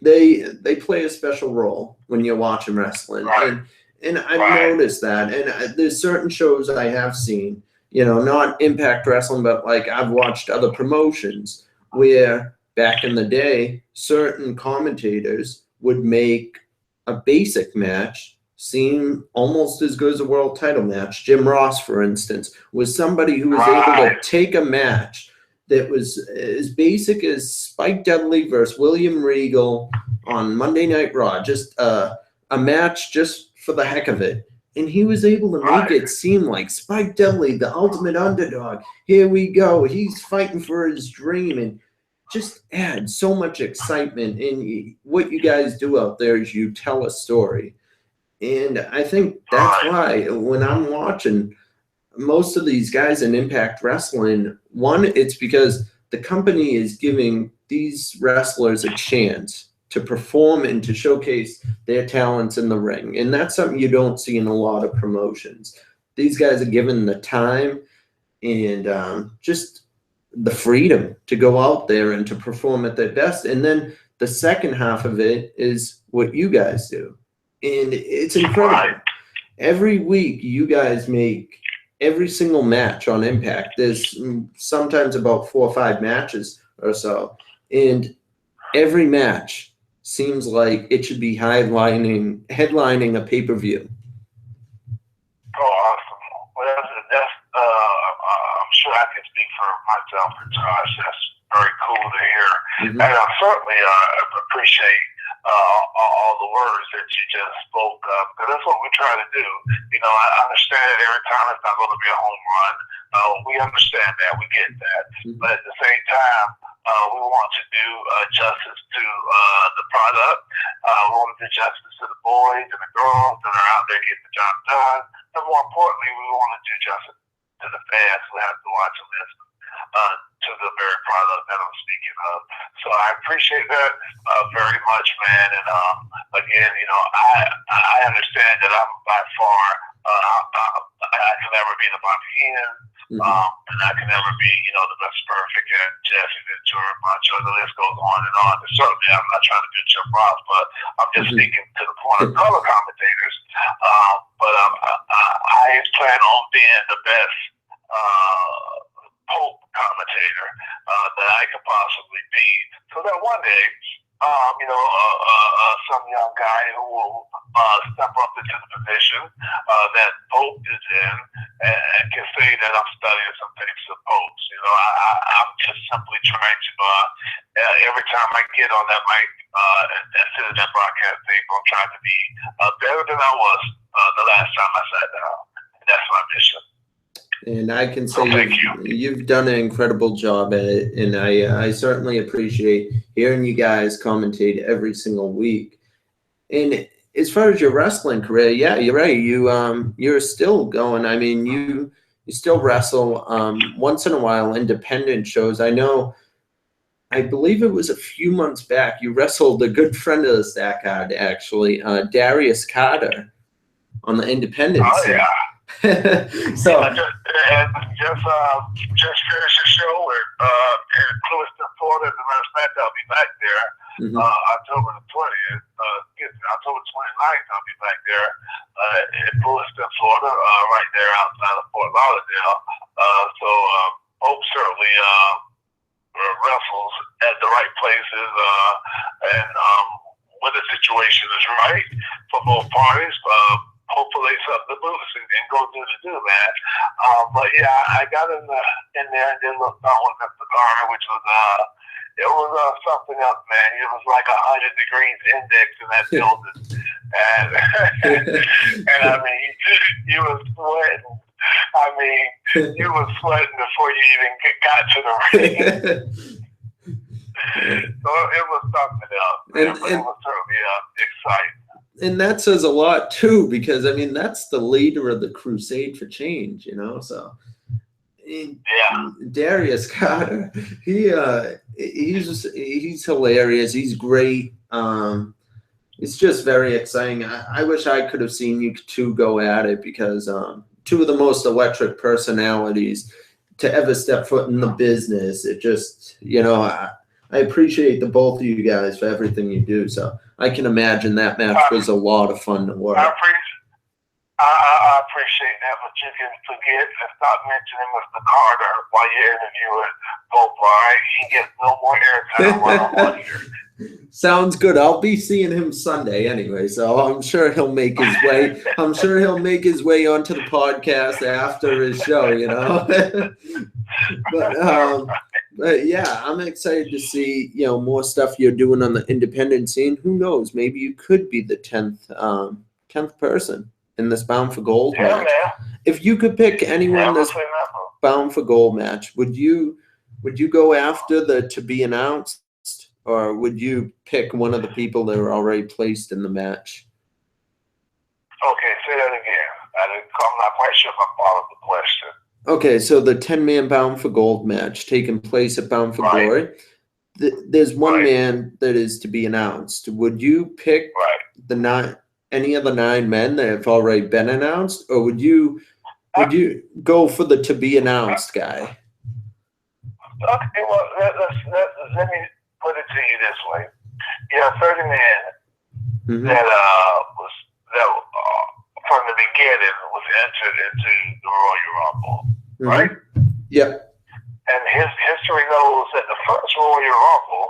they play a special role when you're watching wrestling. Right. And I've noticed that. And there's certain shows I have seen, you know, not Impact Wrestling, but like I've watched other promotions where back in the day, certain commentators would make a basic match seem almost as good as a world title match. Jim Ross, for instance, was somebody who was able to take a match that was as basic as Spike Dudley versus William Regal on Monday Night Raw, just a match just for the heck of it. And he was able to make it seem like Spike Dudley, the ultimate underdog. Here we go. He's fighting for his dream, and just add so much excitement. And what you guys do out there is you tell a story. And I think that's why when I'm watching most of these guys in Impact Wrestling, one, it's because the company is giving these wrestlers a chance to perform and to showcase their talents in the ring. And that's something you don't see in a lot of promotions. These guys are given the time and just the freedom to go out there and to perform at their best. And then the second half of it is what you guys do. And it's incredible. Every week you guys make every single match on Impact. There's sometimes about 4 or 5 matches or so. And every match seems like it should be headlining a pay-per-view. Oh, awesome. Well, that's I'm sure I can speak for myself and Josh. That's very cool to hear. And I certainly appreciate all the words that you just spoke of, because that's what we try to do. You know, I understand that every time it's not going to be a home run. We understand that. We get that. But at the same time, we want to do justice to the product. We want to do justice to the boys and the girls that are out there getting the job done. And more importantly, we want to do justice to the fans who have to watch and listen to the very product that I'm speaking of. So I appreciate that very much, man. And again, you know, I understand that I'm by far I can never be the Bobby Heenan, and I can never be, you know, the Best Perfect and Jesse Ventura, Macho. The list goes on and on. And certainly, I'm not trying to do Jim Ross, but I'm just speaking to the point of color commentators. But I plan on being the best Pope commentator that I could possibly be, so that one day, you know, some young guy who will step up into the position that Pope is in and can say that I'm studying some things of Popes. You know, I'm just simply trying to, every time I get on that mic and sit in that broadcast table, I'm trying to be better than I was the last time I sat down. And that's my mission. And I can say you've done an incredible job at it, and I certainly appreciate hearing you guys commentate every single week. And as far as your wrestling career, yeah, you're right. You're still going. I mean, you still wrestle once in a while, independent shows. I believe it was a few months back, you wrestled a good friend of the Stack Card, actually, Darius Carter, on the independent scene. Yeah. So just finished a show in Clewiston, Florida, as a matter of fact, I'll be back there. October the 20th. October 29th, I'll be back there in Lewiston, Florida, right there outside of Fort Lauderdale. So hope certainly wrestles at the right places, and when the situation is right for both parties. Hopefully something to lose and go do the do, man. But yeah, I got in there and then looked on with Mr. Garner, which was it was something else, man. It was like 100 degrees index in that building, and and I mean, you was sweating. I mean, you was sweating before you even got to the ring. So it was something else, man. But it was certainly exciting. And that says a lot too, because I mean that's the leader of the crusade for change, you know. So Darius Carter, he's hilarious. He's great. It's just very exciting. I wish I could have seen you two go at it, because two of the most electric personalities to ever step foot in the business. It just, you know, I appreciate the both of you guys for everything you do. So I can imagine that match was a lot of fun to watch. I appreciate that, but you can forget and stop mentioning Mr. Carter while you're interviewing Pope. All right, he gets no more airtime while I'm on here. Sounds good. I'll be seeing him Sunday anyway, so I'm sure he'll make his way. I'm sure he'll make his way onto the podcast after his show, you know. But yeah, I'm excited to see, you know, more stuff you're doing on the independent scene. Who knows? Maybe you could be the 10th person in this Bound for Gold match. Man. If you could pick anyone in this Bound for Gold match, would you go after the to be announced, or would you pick one of the people that are already placed in the match? Okay, say that again. I'm not quite sure if I followed the question. Okay, so the 10-man Bound for Gold match taking place at Bound for Glory. There's one man that is to be announced. Would you pick any of the 9 men that have already been announced, or would you go for the to be announced guy? Okay, well, let me put it to you this way. You have 30 men that was from the beginning was entered into the Royal Rumble, right? Yep. And his history knows that the first Royal Rumble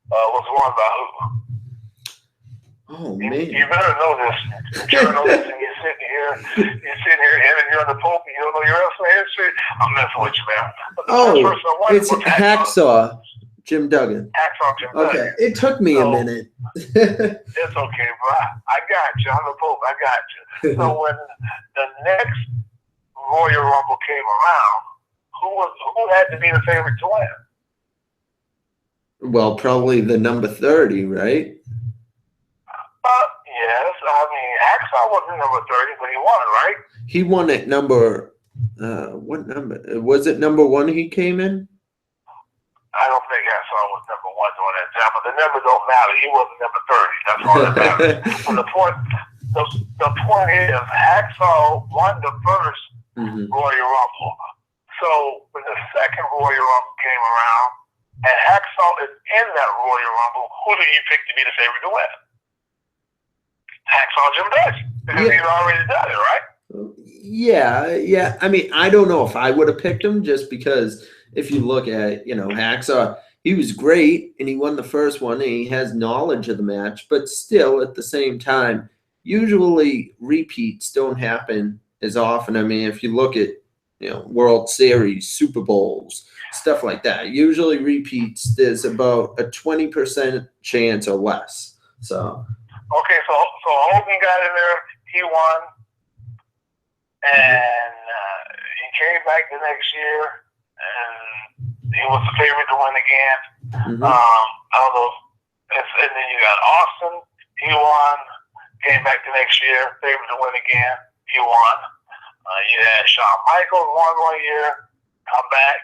was won by who? Oh man! You better know this. You better know this. And you're sitting here interviewing the Pope, and you don't know your wrestling history. I'm messing with you, man. But the first person I won it's was Hacksaw Jim Duggan. Hacksaw Jim Duggan. Okay, it took me a minute. It's okay, bro. I got you. I'm the Pope. I got you. So when the next Royal Rumble came around, who had to be the favorite to win? Well, probably the number 30, right? Yes. I mean, Hacksaw wasn't number 30, but he won, right? He won at number. What number was it? Number 1 he came in. I don't think Hacksaw was number 1 during that time, but the number don't matter. He wasn't number 30. That's all that matters. So the point is, Hacksaw won the first Royal Rumble. So when the second Royal Rumble came around, and Hacksaw is in that Royal Rumble, who do you pick to be the favorite to win? Hacksaw Jim Duggan, because he's already done it, right? Yeah. I mean, I don't know if I would have picked him, just because if you look at, you know, Hacksaw, he was great and he won the first one and he has knowledge of the match, but still at the same time, usually repeats don't happen as often. I mean, if you look at, you know, World Series, Super Bowls, stuff like that, usually repeats, there's about a 20% chance or less. So. Okay, so Hogan got in there, he won, and he came back the next year, and he was the favorite to win again. I don't know, and then you got Austin, he won, came back the next year, favorite to win again, he won. You had Shawn Michaels won 1 year, come back,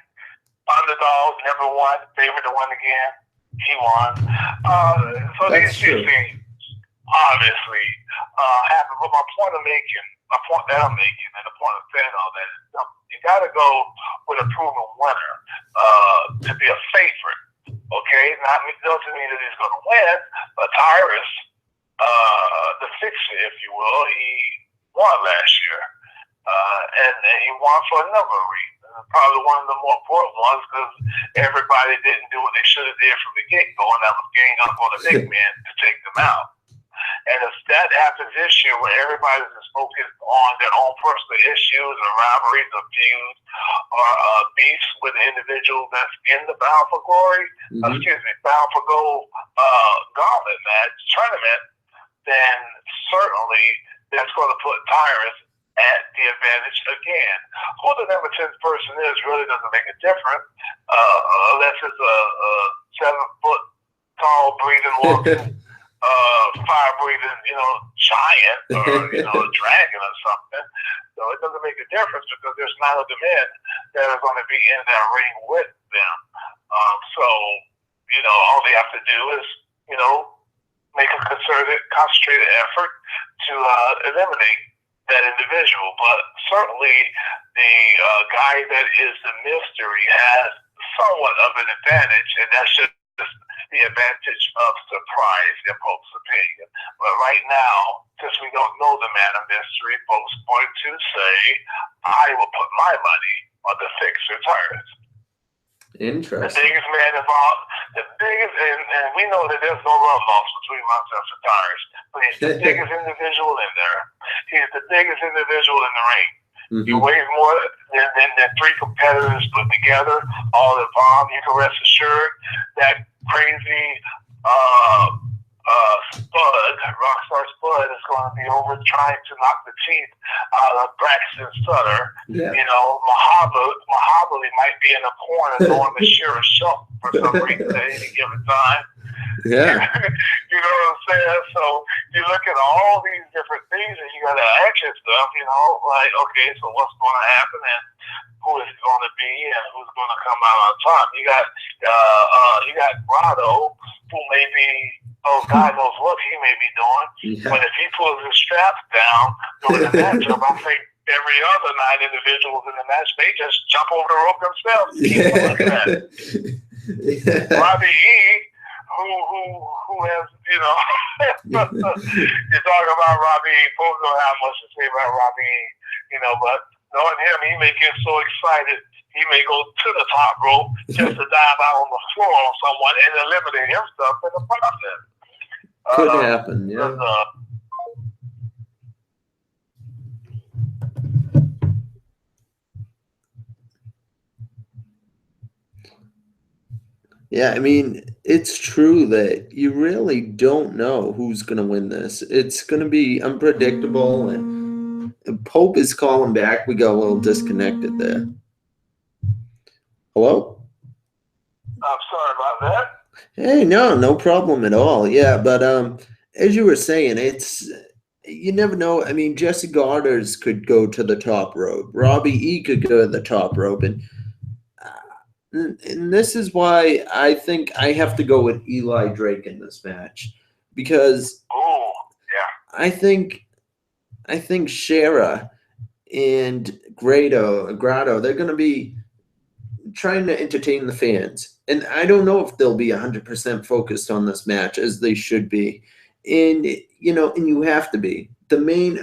underdog, never won, favorite to win again, he won. So these two things obviously happen. But my point that I'm making, and the point of saying all that is, you got to go with a proven winner to be a favorite. Okay, doesn't mean that he's going to win. But Tyrus, the fixer, if you will, he won last year, and he won for a number of reasons. Probably one of the more important ones because everybody didn't do what they should have did from the get-go, and that was gang up on the big man to take them out. And if that happens this year where everybody's just focused on their own personal issues or rivalries or feuds or beefs with an individual that's in the Bound for Glory, Bound for Gold gauntlet match tournament, then certainly that's going to put Tyrus at the advantage again. Who the number 10 person is really doesn't make a difference unless it's a 7-foot tall, breathing, walking, fire-breathing, giant or, a dragon or something. So it doesn't make a difference because there's 9 other men that are going to be in that ring with them. So, all they have to do is, make a concentrated effort to eliminate that individual. But certainly the guy that is the mystery has somewhat of an advantage, and that's just the advantage of surprise, in folks' opinion. But right now, since we don't know the man of mystery, folks point to say, I will put my money on the fixer Tyrus. Interesting. The biggest man involved, and we know that there's no love lost between myself and Tyrus, but he's the biggest individual in there. He's the biggest individual in the ring. He weighs more than 3 competitors put together, all involved. You can rest assured that crazy Spud, Rockstar Spud, is going to be over trying to knock the teeth out of Braxton Sutter. Yeah. Mahabali might be in the corner going to share a shuffle for some reason at any given time. Yeah. You know what I'm saying? So you look at all these different things and you got to ask yourself, like, okay, so what's going to happen and who is it going to be and who's going to come out on top? You got Grotto, who may be, God knows what he may be doing. Yeah. But if he pulls his straps down during the matchup, I think every other 9 individuals in the match, they just jump over the rope themselves. Yeah. Robbie E., who has, you're talking about Robbie E. Folks don't have much to say about Robbie E., but knowing him, he may get so excited, he may go to the top rope just to dive out on the floor on someone and eliminate himself in the process. Could happen, yeah. Yeah, I mean, it's true that you really don't know who's going to win this. It's going to be unpredictable, and Pope is calling back. We got a little disconnected there. Hello? I'm sorry about that. Hey, no problem at all. Yeah, but as you were saying, you never know. I mean, Jesse Goddard's could go to the top rope. Robbie E. could go to the top rope, and this is why I think I have to go with Eli Drake in this match, because I think Shera and Grotto, they're going to be trying to entertain the fans, and I don't know if they'll be 100% focused on this match as they should be, and you have to be. The main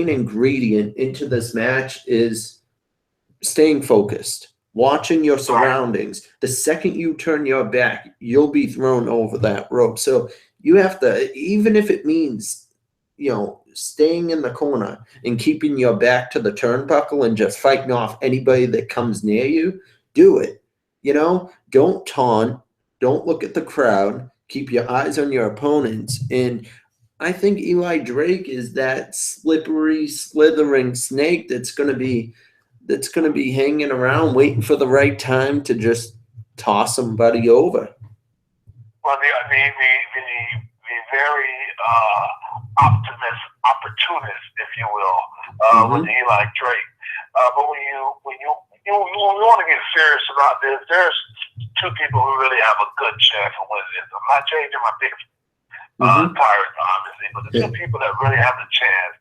ingredient into this match is staying focused, watching your surroundings. The second you turn your back, you'll be thrown over that rope. So you have to, even if it means, staying in the corner and keeping your back to the turnbuckle and just fighting off anybody that comes near you, do it. Don't taunt, don't look at the crowd, keep your eyes on your opponents. And I think Eli Drake is that slippery, slithering snake that's going to be hanging around waiting for the right time to just toss somebody over. Well, the very opportunist, if you will, with Eli Drake. But when you want to get serious about this, there's 2 people who really have a good chance of winning this. I'm not changing my biggest Pirates, obviously, but the 2 people that really have the chance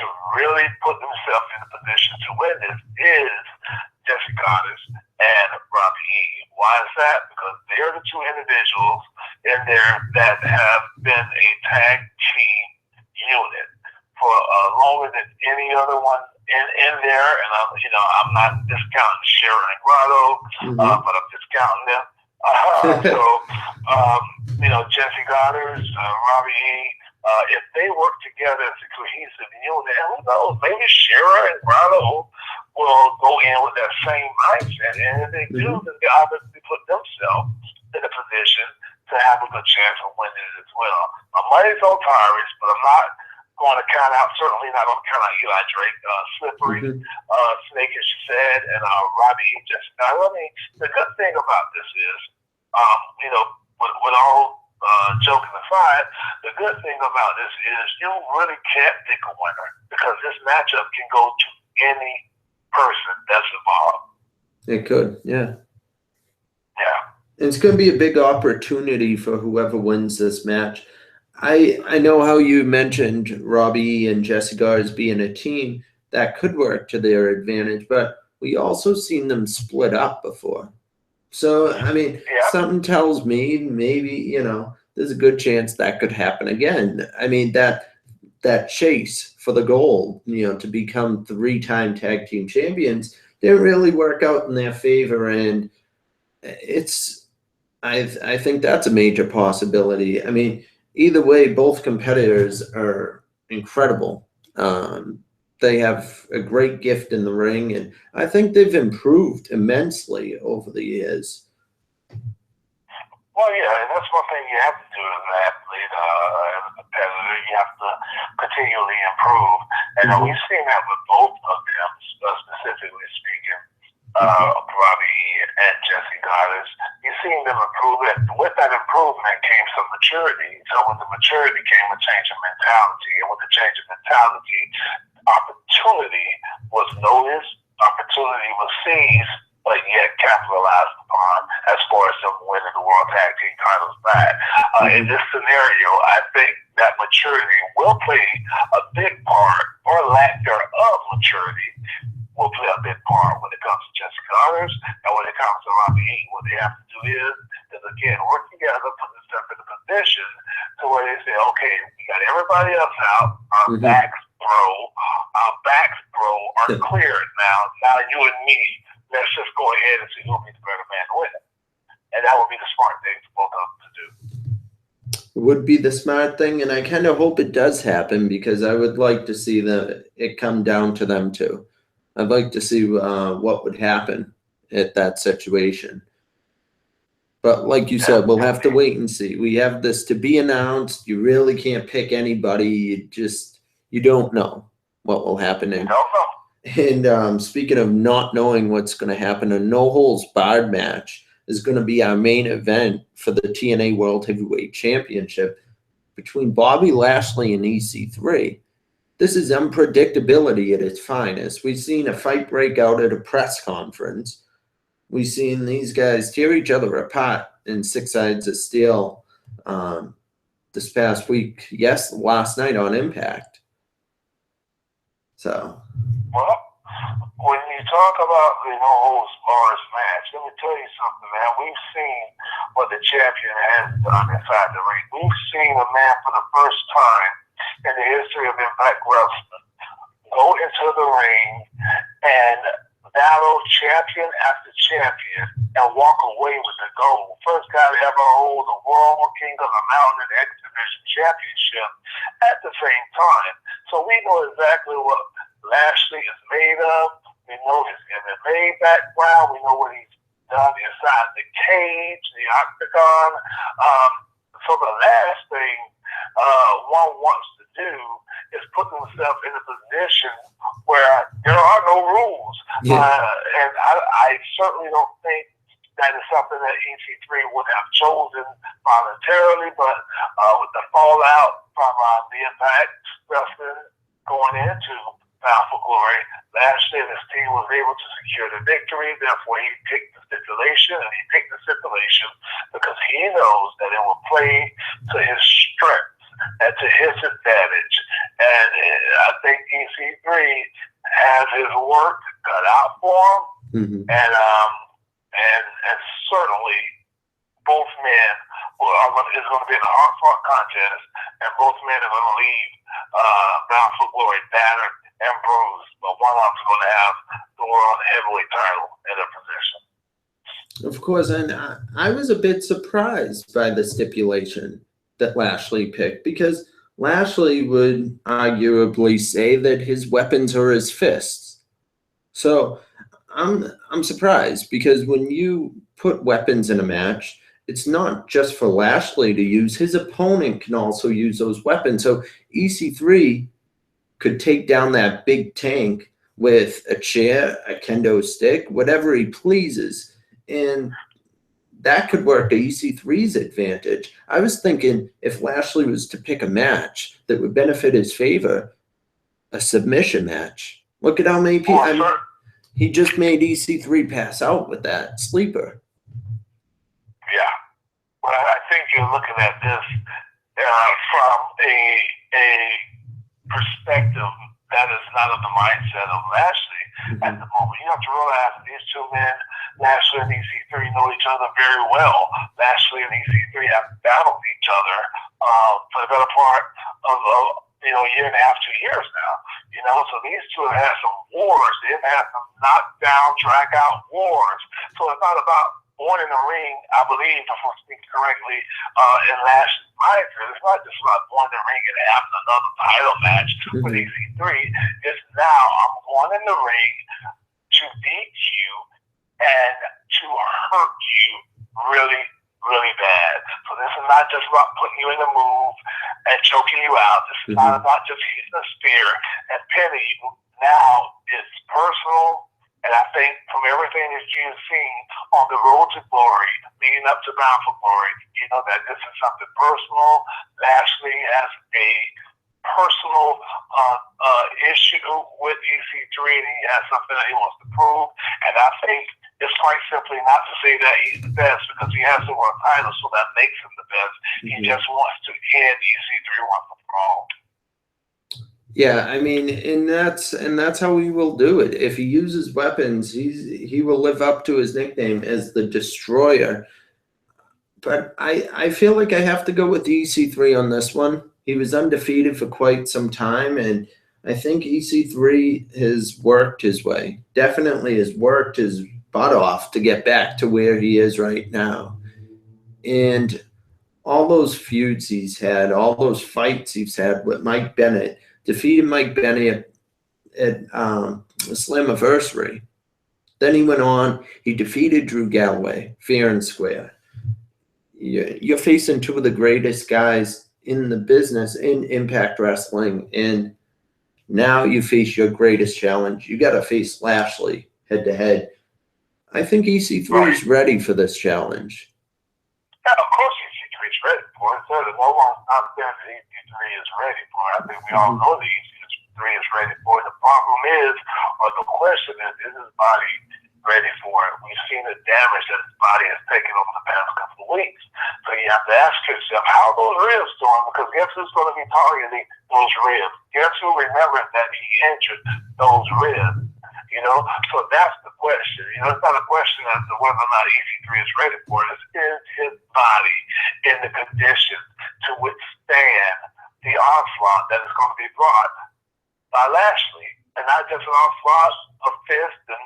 to really put themselves in a position to win this is Jesse Goddard and Robbie E. Why Why is that? Because they're the two individuals in there that have been a tag team unit for longer than any other one in there. And I'm not discounting Sharon and Grotto, but I'm discounting them. Jesse Goddard, Robbie E. If they work together as a cohesive unit, and who knows, maybe Shera and Grotto will go in with that same mindset. And if they do, then they obviously put themselves in a position to have a good chance of winning it as well. My money's on Tyrus, but I'm not going to count out, certainly not going to count out Eli Drake, Slippery, Snake, as you said, and Robbie E. Jessica. I mean, the good thing about this is, with all joking aside, the good thing about this is you really can't pick a winner because this matchup can go to any person that's involved. It could, yeah. Yeah. It's going to be a big opportunity for whoever wins this match. I know how you mentioned Robbie and Jessica as being a team that could work to their advantage, but we also seen them split up before. So, I mean, something tells me maybe, there's a good chance that could happen again. I mean, that chase for the goal, to become 3-time tag team champions didn't really work out in their favor. And I think that's a major possibility. I mean, either way, both competitors are incredible. They have a great gift in the ring, and I think they've improved immensely over the years. Well, yeah, and that's one thing you have to do as an athlete, as a competitor. You have to continually improve. And we've seen that with both of them, specifically speaking, Robbie and Jesse Goddard. You've seen them improve, and with that improvement came some maturity. So with the maturity came a change of mentality, and with the change of mentality, opportunity was noticed, opportunity was seized, but yet capitalized upon as far as them winning the World Tag Team titles back. In this scenario, I think that maturity will play a big part, or lack thereof maturity will play a big part when it comes to Jessica Goddard and when it comes to Robbie E. What they have to do is again, work together, put themselves in a position to where they say, okay, we got everybody else out, our backs, bro, are cleared now. Now you and me, let's just go ahead and see who'll be the better man to win. And that would be the smart thing for both of them to do. It would be the smart thing, and I kind of hope it does happen because I would like to see it come down to them too. I'd like to see what would happen at that situation. But like you said, we'll have to wait and see. We have this to be announced. You really can't pick anybody. You don't know what will happen. And speaking of not knowing what's going to happen, a no-holds-barred match is going to be our main event for the TNA World Heavyweight Championship between Bobby Lashley and EC3. This is unpredictability at its finest. We've seen a fight break out at a press conference. We've seen these guys tear each other apart in 6 Sides of Steel this past week. Yes, last night on Impact. So. Well, when you talk about the no-holds-barred match, let me tell you something, man. We've seen what the champion has done inside the ring. We've seen a man for the first time in the history of Impact Wrestling go into the ring and battle champion after champion and walk away with the gold. First guy to ever hold the World King of the Mountain and X Division Championship at the same time. So we know exactly what Lashley is made of. We know his MMA background. We know what he's done inside the cage, the octagon. So the last thing one wants to do is put themselves in a position where there are no rules. And I certainly don't think that is something that EC3 would have chosen voluntarily, but with the fallout from the Impact Wrestling going into Bound for Glory, Lashley and his team was able to secure the victory. Therefore, he picked the stipulation, and he picked the stipulation because he knows that it will play to his strength and to his advantage. And I think EC3 has his work cut out for him. And certainly both men is going to be in a hard-fought contest, and both men are going to leave Bound for Glory battered and bruised, but one of them is going to have the world heavyweight title in their possession. Of course, and I was a bit surprised by the stipulation that Lashley picked, because Lashley would arguably say that his weapons are his fists. So I'm surprised, because when you put weapons in a match, it's not just for Lashley to use. His opponent can also use those weapons. So EC3 could take down that big tank with a chair, a kendo stick, whatever he pleases. And that could work to EC3's advantage. I was thinking if Lashley was to pick a match that would benefit his favor, a submission match. Look at how many people. He just made EC3 pass out with that sleeper. Yeah. Well, I think you're looking at this from a perspective that is not of the mindset of Lashley at the moment. You have to realize that these two men, Lashley and EC3, know each other very well. Lashley and EC3 have battled each other for the better part of a year and a half, 2 years now. So these two have had some wars. They've had some knockdown, drag-out wars. So it's not about one in the ring, I believe, if I'm speaking correctly, in Lashley's mindset. It's not just about going in the ring and having another title match with EC3. It's now, I'm going in the ring to beat you and to hurt you really, really bad. So this is not just about putting you in the move and choking you out. This is not about just hitting a spear and pinning you. Now it's personal, and I think from everything that you've seen on the road to glory, leading up to Bound for Glory, you know that this is something personal. Lashley has a personal issue with EC3, and he has something that he wants to prove. And I think it's quite simply not to say that he's the best, because he has the world title, so that makes him the best. He just wants to end EC3 once and for all. Yeah, I mean, and that's how he will do it. If he uses weapons, he will live up to his nickname as the Destroyer. But I feel like I have to go with EC3 on this one. He was undefeated for quite some time, and I think EC3 has worked his way. Definitely has worked his butt off to get back to where he is right now. And all those feuds he's had, all those fights he's had with Mike Bennett, defeated Mike Bennett at Slammiversary. Then he went on, he defeated Drew Galloway, fair and square. You're facing two of the greatest guys in the business in Impact Wrestling, and now you face your greatest challenge. You got to face Lashley head-to-head. I think EC3 is ready for this challenge. Yeah, of course EC3 is ready for it. So no one's not saying that EC3 is ready for it. I think we all know that EC3 is ready for it. The problem is, or the question is his body ready for it? We've seen the damage that his body has taken over the past couple of weeks. So you have to ask yourself, how are those ribs doing? Because guess who's going to be targeting those ribs? Guess who remembers that he injured those ribs? So that's the question. It's not a question as to whether or not EC3 is ready for it. Is his body in the condition to withstand the onslaught that is going to be brought by Lashley? And not just an onslaught of fists and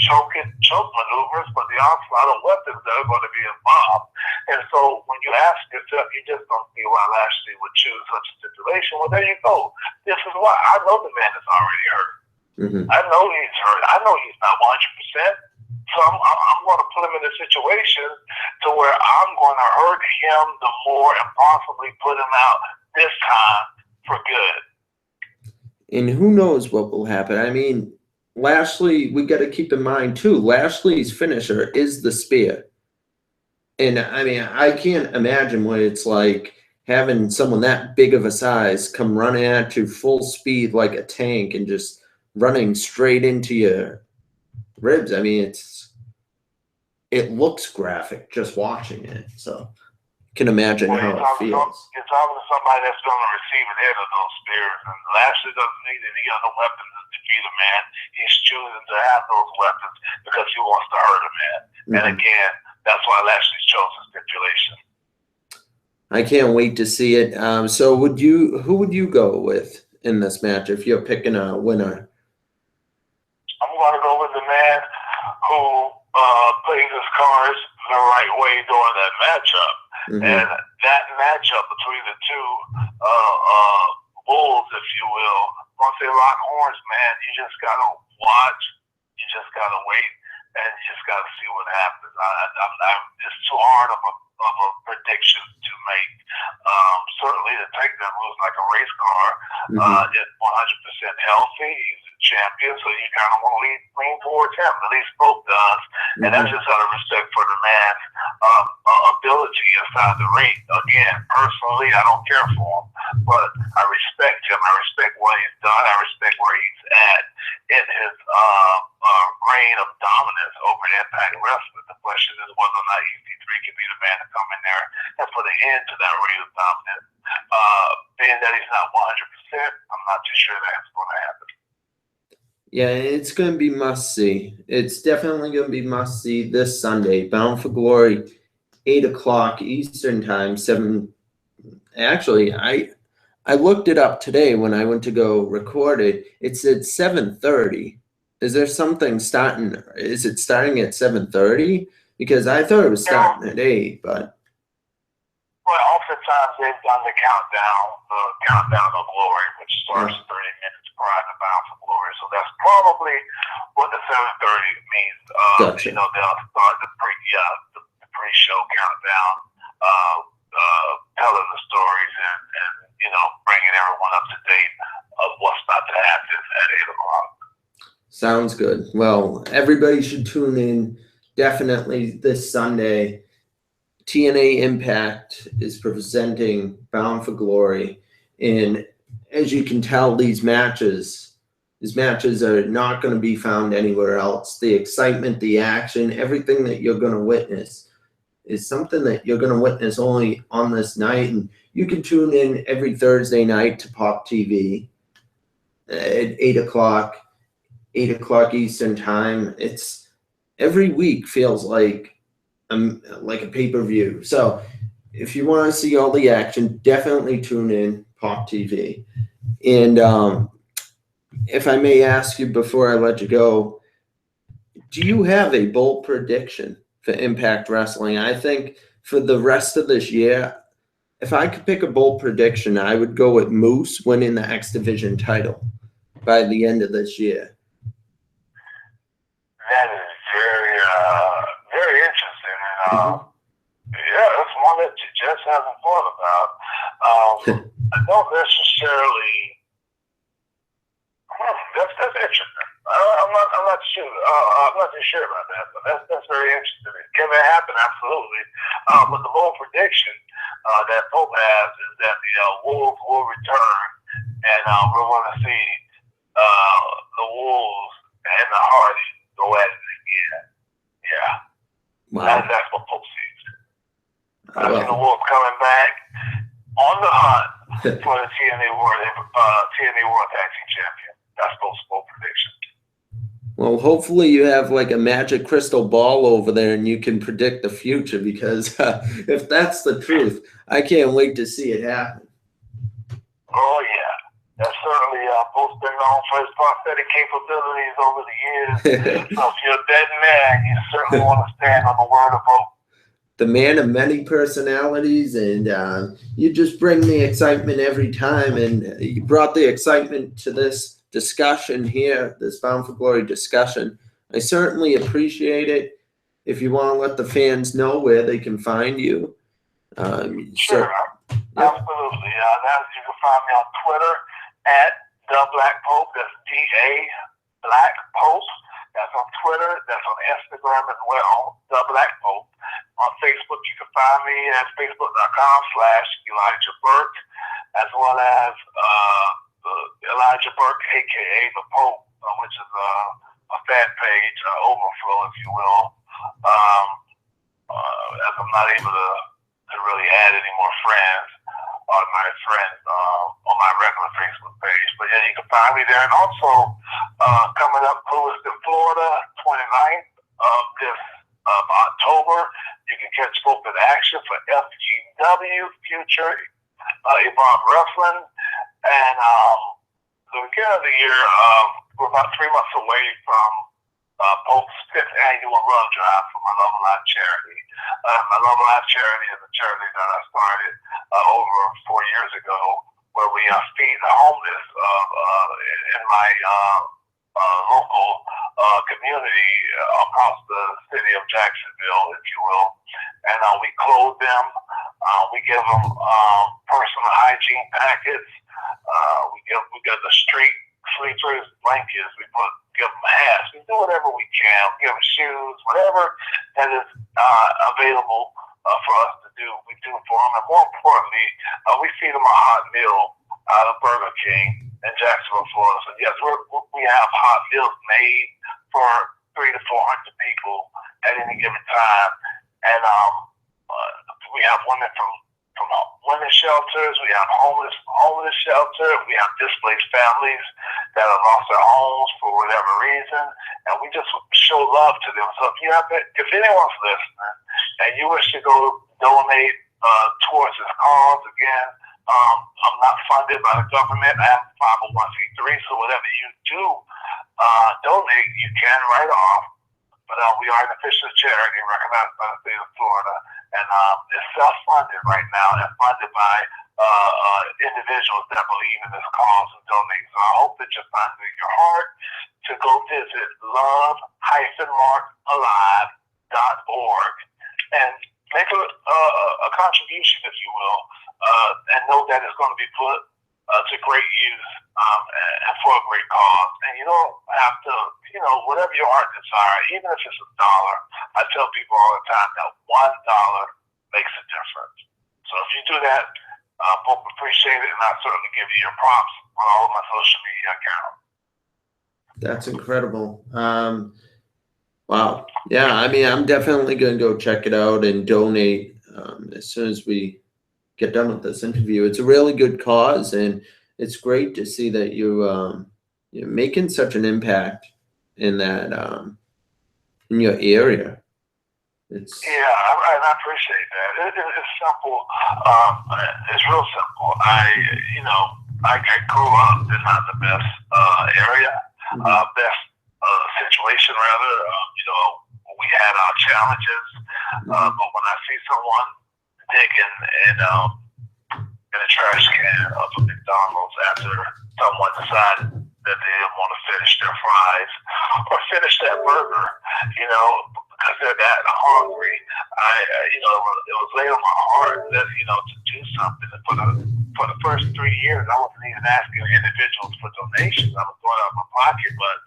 choke maneuvers, but the onslaught of weapons that are going to be involved. And so when you ask yourself, you just don't see why Lashley would choose such a stipulation. Well, there you go. This is why. I know the man is already hurt. I know he's hurt. I know he's not 100%. So I'm going to put him in a situation to where I'm going to hurt him the more and possibly put him out this time for good. And who knows what will happen. I mean, Lashley, we got to keep in mind, too, Lashley's finisher is the spear. And, I mean, I can't imagine what it's like having someone that big of a size come running at you full speed like a tank and just running straight into your ribs. I mean, it looks graphic just watching it. So can imagine how it feels. You're talking to somebody that's going to receive an end of those spears, and Lashley doesn't need any other weapons to defeat a man. He's choosing to have those weapons because he wants to hurt a man. And again, that's why Lashley chose the stipulation. I can't wait to see it. So who would you go with in this match if you're picking a winner? I'm going to go with the man who plays his cards the right way during that matchup. And that matchup between the two bulls, if you will, once they lock horns, man, you just got to watch. You just got to wait. And you just got to see what happens. It's too hard of a prediction to make. Certainly, the Taker moves like a race car. Is 100% healthy. He's a champion, so you kind of want to lean towards him. At least Burke does. And that's just out of respect for the man's ability inside the ring. Again, personally, I don't care for him, but I respect him. I respect what he's done. I respect where he's at in his reign of dominance over Impact Wrestling. The question is whether or not EC3 can be the man to come in there and put an end to that reign of dominance. Being that he's not 100%, I'm not too sure that's going to happen. Yeah, it's going to be must see. It's definitely going to be must see this Sunday. Bound for Glory, 8 o'clock Eastern Time. 7. Actually, I looked it up today when I went to go record it. It said 7:30. Is there something starting? Is it starting at 7:30? Because I thought it was starting at 8, but. Well, oftentimes they've done the countdown of glory, which starts 30 minutes prior to Bound for Glory. So that's probably what the 7:30 means. Gotcha. You know, they'll start the pre-show countdown, telling the stories and you know, bringing everyone up to date of what's about to happen at 8 o'clock. Sounds good. Well, everybody should tune in definitely this Sunday. TNA Impact is presenting Bound for Glory. And as you can tell, these matches are not going to be found anywhere else. The excitement, the action, everything that you're going to witness is something that you're going to witness only on this night. And you can tune in every Thursday night to Pop TV at 8 o'clock Eastern Time. It's every week feels like a pay-per-view. So if you want to see all the action, definitely tune in Pop TV. And if I may ask you before I let you go, do you have a bold prediction for Impact Wrestling? I think for the rest of this year, if I could pick a bold prediction, I would go with Moose winning the X Division title by the end of this year. That is very interesting. Yeah, that's one that you just haven't thought about. I don't necessarily. That's interesting. I'm not sure. I'm not too sure about that, but that's very interesting. Can that happen? Absolutely. But the bold prediction that Pope has is that the Wolves will return, and we're going to see the Wolves and the Hardys go at it again. Yeah. Wow. That's what Pope sees. I see the Wolves coming back on the hunt for the TNA World Tag Team Champion. That's Pope's bold prediction. Well, hopefully you have like a magic crystal ball over there and you can predict the future, because if that's the truth, I can't wait to see it happen. Oh, yeah. That's certainly Pope's been known for his prophetic capabilities over the years. So if you're a betting man, you certainly want to stand on the word of Pope. The man of many personalities, and you just bring the excitement every time, and you brought the excitement to this discussion here, this Bound for Glory discussion. I certainly appreciate it. If you want to let the fans know where they can find you. Sure, absolutely. Now you can find me on Twitter at The Black Pope. That's DA Black Pope. That's on Twitter. That's on Instagram as well, The Black Pope. On Facebook, you can find me at facebook.com/Elijah Burke, as well as Elijah Burke, a.k.a. The Pope, which is a fan page, overflow, if you will. As I'm not able to really add any more friends on my regular Facebook page. But yeah, you can find me there. And also, coming up, Lewiston, Florida, 29th of this of October. You can catch both in action for FGW, Future Evolve Wrestling. And the beginning of the year, we're about 3 months away from Pope's 5th annual run drive for my Love Alive charity. My Love Alive charity is a charity that I started over 4 years ago, where we feed the homeless in my local community across the city of Jacksonville, if you will. And we clothe them. We give them personal hygiene packets. We give the street sleepers blankets. We give them hats. We do whatever we can. We give them shoes, whatever that is available for us to do. We do for them. And more importantly, we feed them a hot meal out of Burke in Jacksonville, Florida. So yes, we have hot meals made for 300 to 400 people at any given time. And we have women from women's shelters, we have homeless shelter, we have displaced families that have lost their homes for whatever reason, and we just show love to them. So if anyone's listening and you wish to go donate towards this cause, again, I'm not funded by the government. I have 501c3, so whatever you do donate, you can write off. But we are an official charity recognized by the state of Florida, and it's self-funded right now and funded by individuals that believe in this cause and donate. So I hope that you find it in your heart to go visit love-alive.org and make a contribution, if you will, and know that it's going to be put to great use and for a great cause. And you don't have to, whatever your heart desire, even if it's $1, I tell people all the time that $1 makes a difference. So if you do that, Pope appreciate it, and I certainly give you your props on all of my social media accounts. That's incredible. Wow. Yeah, I mean, I'm definitely going to go check it out and donate as soon as we get done with this interview. It's a really good cause, and it's great to see that you're making such an impact in that in your area. I appreciate that. It's simple. It's real simple. I grew up in not the best area, best situation rather. We had our challenges, but when I see someone digging in a trash can of a McDonald's after someone decided that they didn't want to finish their fries or finish that burger, because they're that hungry, it was laid on my heart that, to do something. For the first 3 years, I wasn't even asking individuals for donations. I was going out of my pocket, but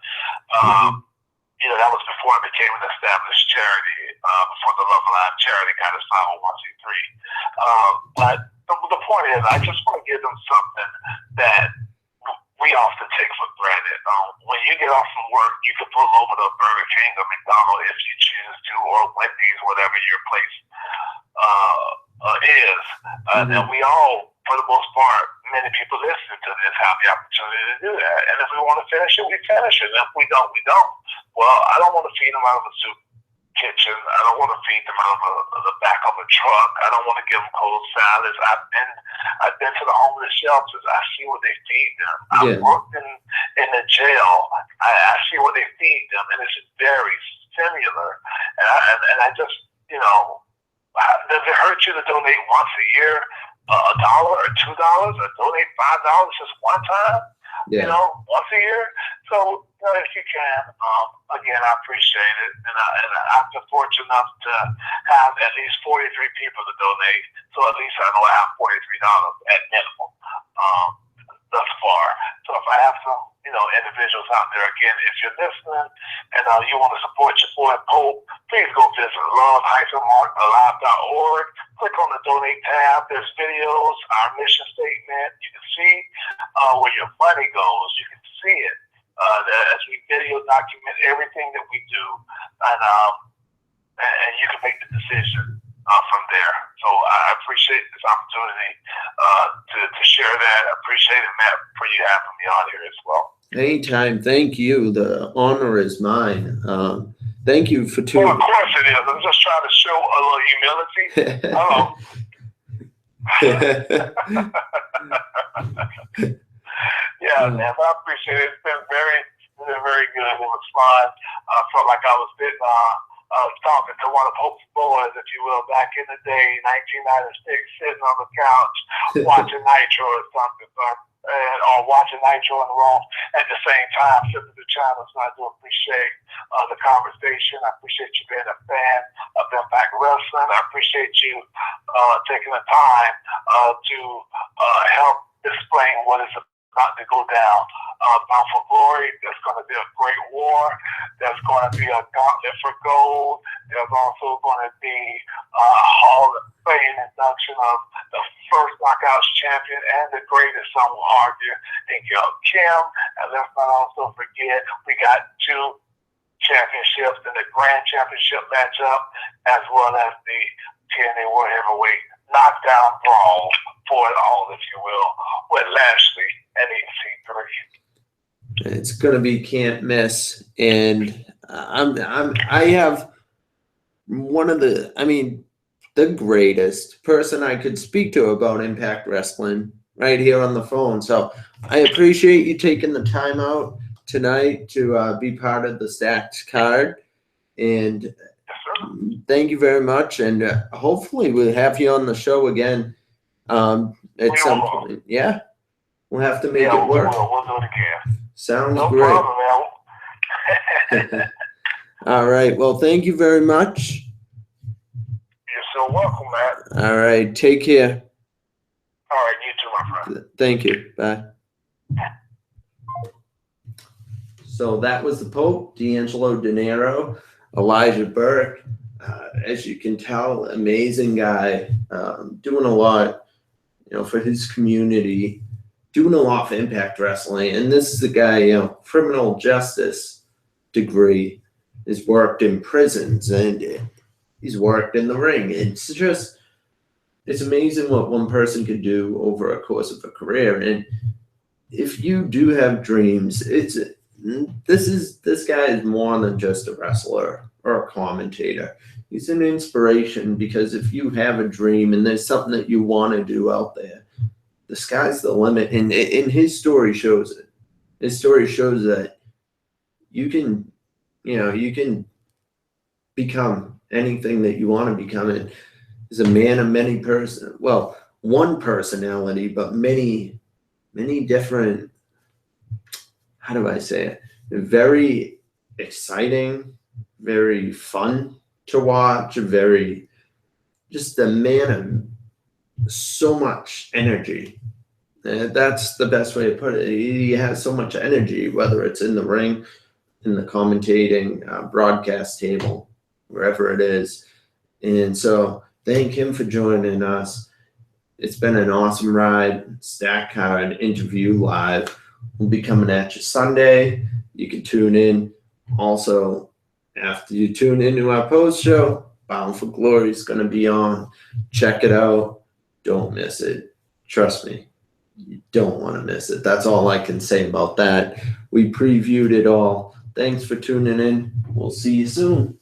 that was before it became an established charity, before the Love Alive charity got its 501c3. But the point is, I just want to give them something that we often take for granted. When you get off from work, you can pull over to Burger King or McDonald's if you choose to, or Wendy's, whatever your place is. And we all, for the most part, many people listening to this have the opportunity to do that. And if we want to finish it, we finish it. And if we don't, we don't. Well, I don't want to feed them out of a soup kitchen. I don't want to feed them out of the back of a truck. I don't want to give them cold salads. I've been to the homeless shelters. I see what they feed them. I've worked in the jail. I see what they feed them, and it's very similar. And I just, does it hurt you to donate once a year, $1 or $2, or donate $5 just one time? Once a year. So if you can, again, I appreciate it, and I've been fortunate enough to have at least 43 people to donate. So at least I know I have $43 at minimum thus far. So if I have some, individuals out there, again, if you're listening and you want to support your boy Pope, please go visit love-alive.org. Click on the donate tab. There's videos, our mission statement. You can see where your money goes. You can see it as we video document everything that we do, and you can make the decision from there. So I appreciate this opportunity to share that. I appreciate it, Matt, for you having me on here as well. Anytime. Thank you. The honor is mine. thank you for Well, tuning. of course it is. I'm just trying to show a little humility. Hello. Yeah, man, but I appreciate it. It's been very good. It was fun. I felt like I was sitting, talking to one of Hope's boys, if you will, back in the day, 1996, sitting on the couch watching Nitro or something, or watching Nitro and Raw at the same time, flipping the channels. And I do appreciate the conversation. I appreciate you being a fan of Impact Wrestling. I appreciate you taking the time to help explain what is about to go down. Bound for Glory, there's going to be a great war. There's going to be a gauntlet for gold. There's also going to be a Hall of Fame induction of the first Knockouts champion and the greatest, some will argue, in Gail Kim. And let's not also forget, we got 2 championships in the Grand Championship matchup, as well as the TNA World Heavyweight Knockdown Brawl for it all, if you will, with Lashley and EC3. It's gonna be can't miss, and I have one of the greatest person I could speak to about Impact Wrestling right here on the phone. So I appreciate you taking the time out tonight to be part of the Stacked Card, and thank you very much. And hopefully we'll have you on the show again at some point. Yeah, we'll have to make it work. We'll do it again. Sounds no great. Problem, man. All right. Well, thank you very much. You're so welcome, man. All right. Take care. All right. You too, my friend. Thank you. Bye. So that was the Pope, D'Angelo Dinero, Elijah Burke. As you can tell, amazing guy, doing a lot, for his community, doing a lot for Impact Wrestling. And this is a guy, criminal justice degree, has worked in prisons and he's worked in the ring. It's amazing what one person could do over a course of a career. And if you do have dreams, this guy is more than just a wrestler or a commentator. He's an inspiration, because if you have a dream and there's something that you want to do out there, the sky's the limit. And his story shows it. His story shows that you can become anything that you want to become. And is a man of many one personality, but many different, how do I say it? Very exciting, very fun to watch, just a man of so much energy. That's the best way to put it. He has so much energy, whether it's in the ring, in the commentating, broadcast table, wherever it is. And so thank him for joining us. It's been an awesome ride. Stack Card interview live. We'll be coming at you Sunday. You can tune in. Also, after you tune into our post show, Bound for Glory is going to be on. Check it out. Don't miss it. Trust me, you don't want to miss it. That's all I can say about that. We previewed it all. Thanks for tuning in. We'll see you soon.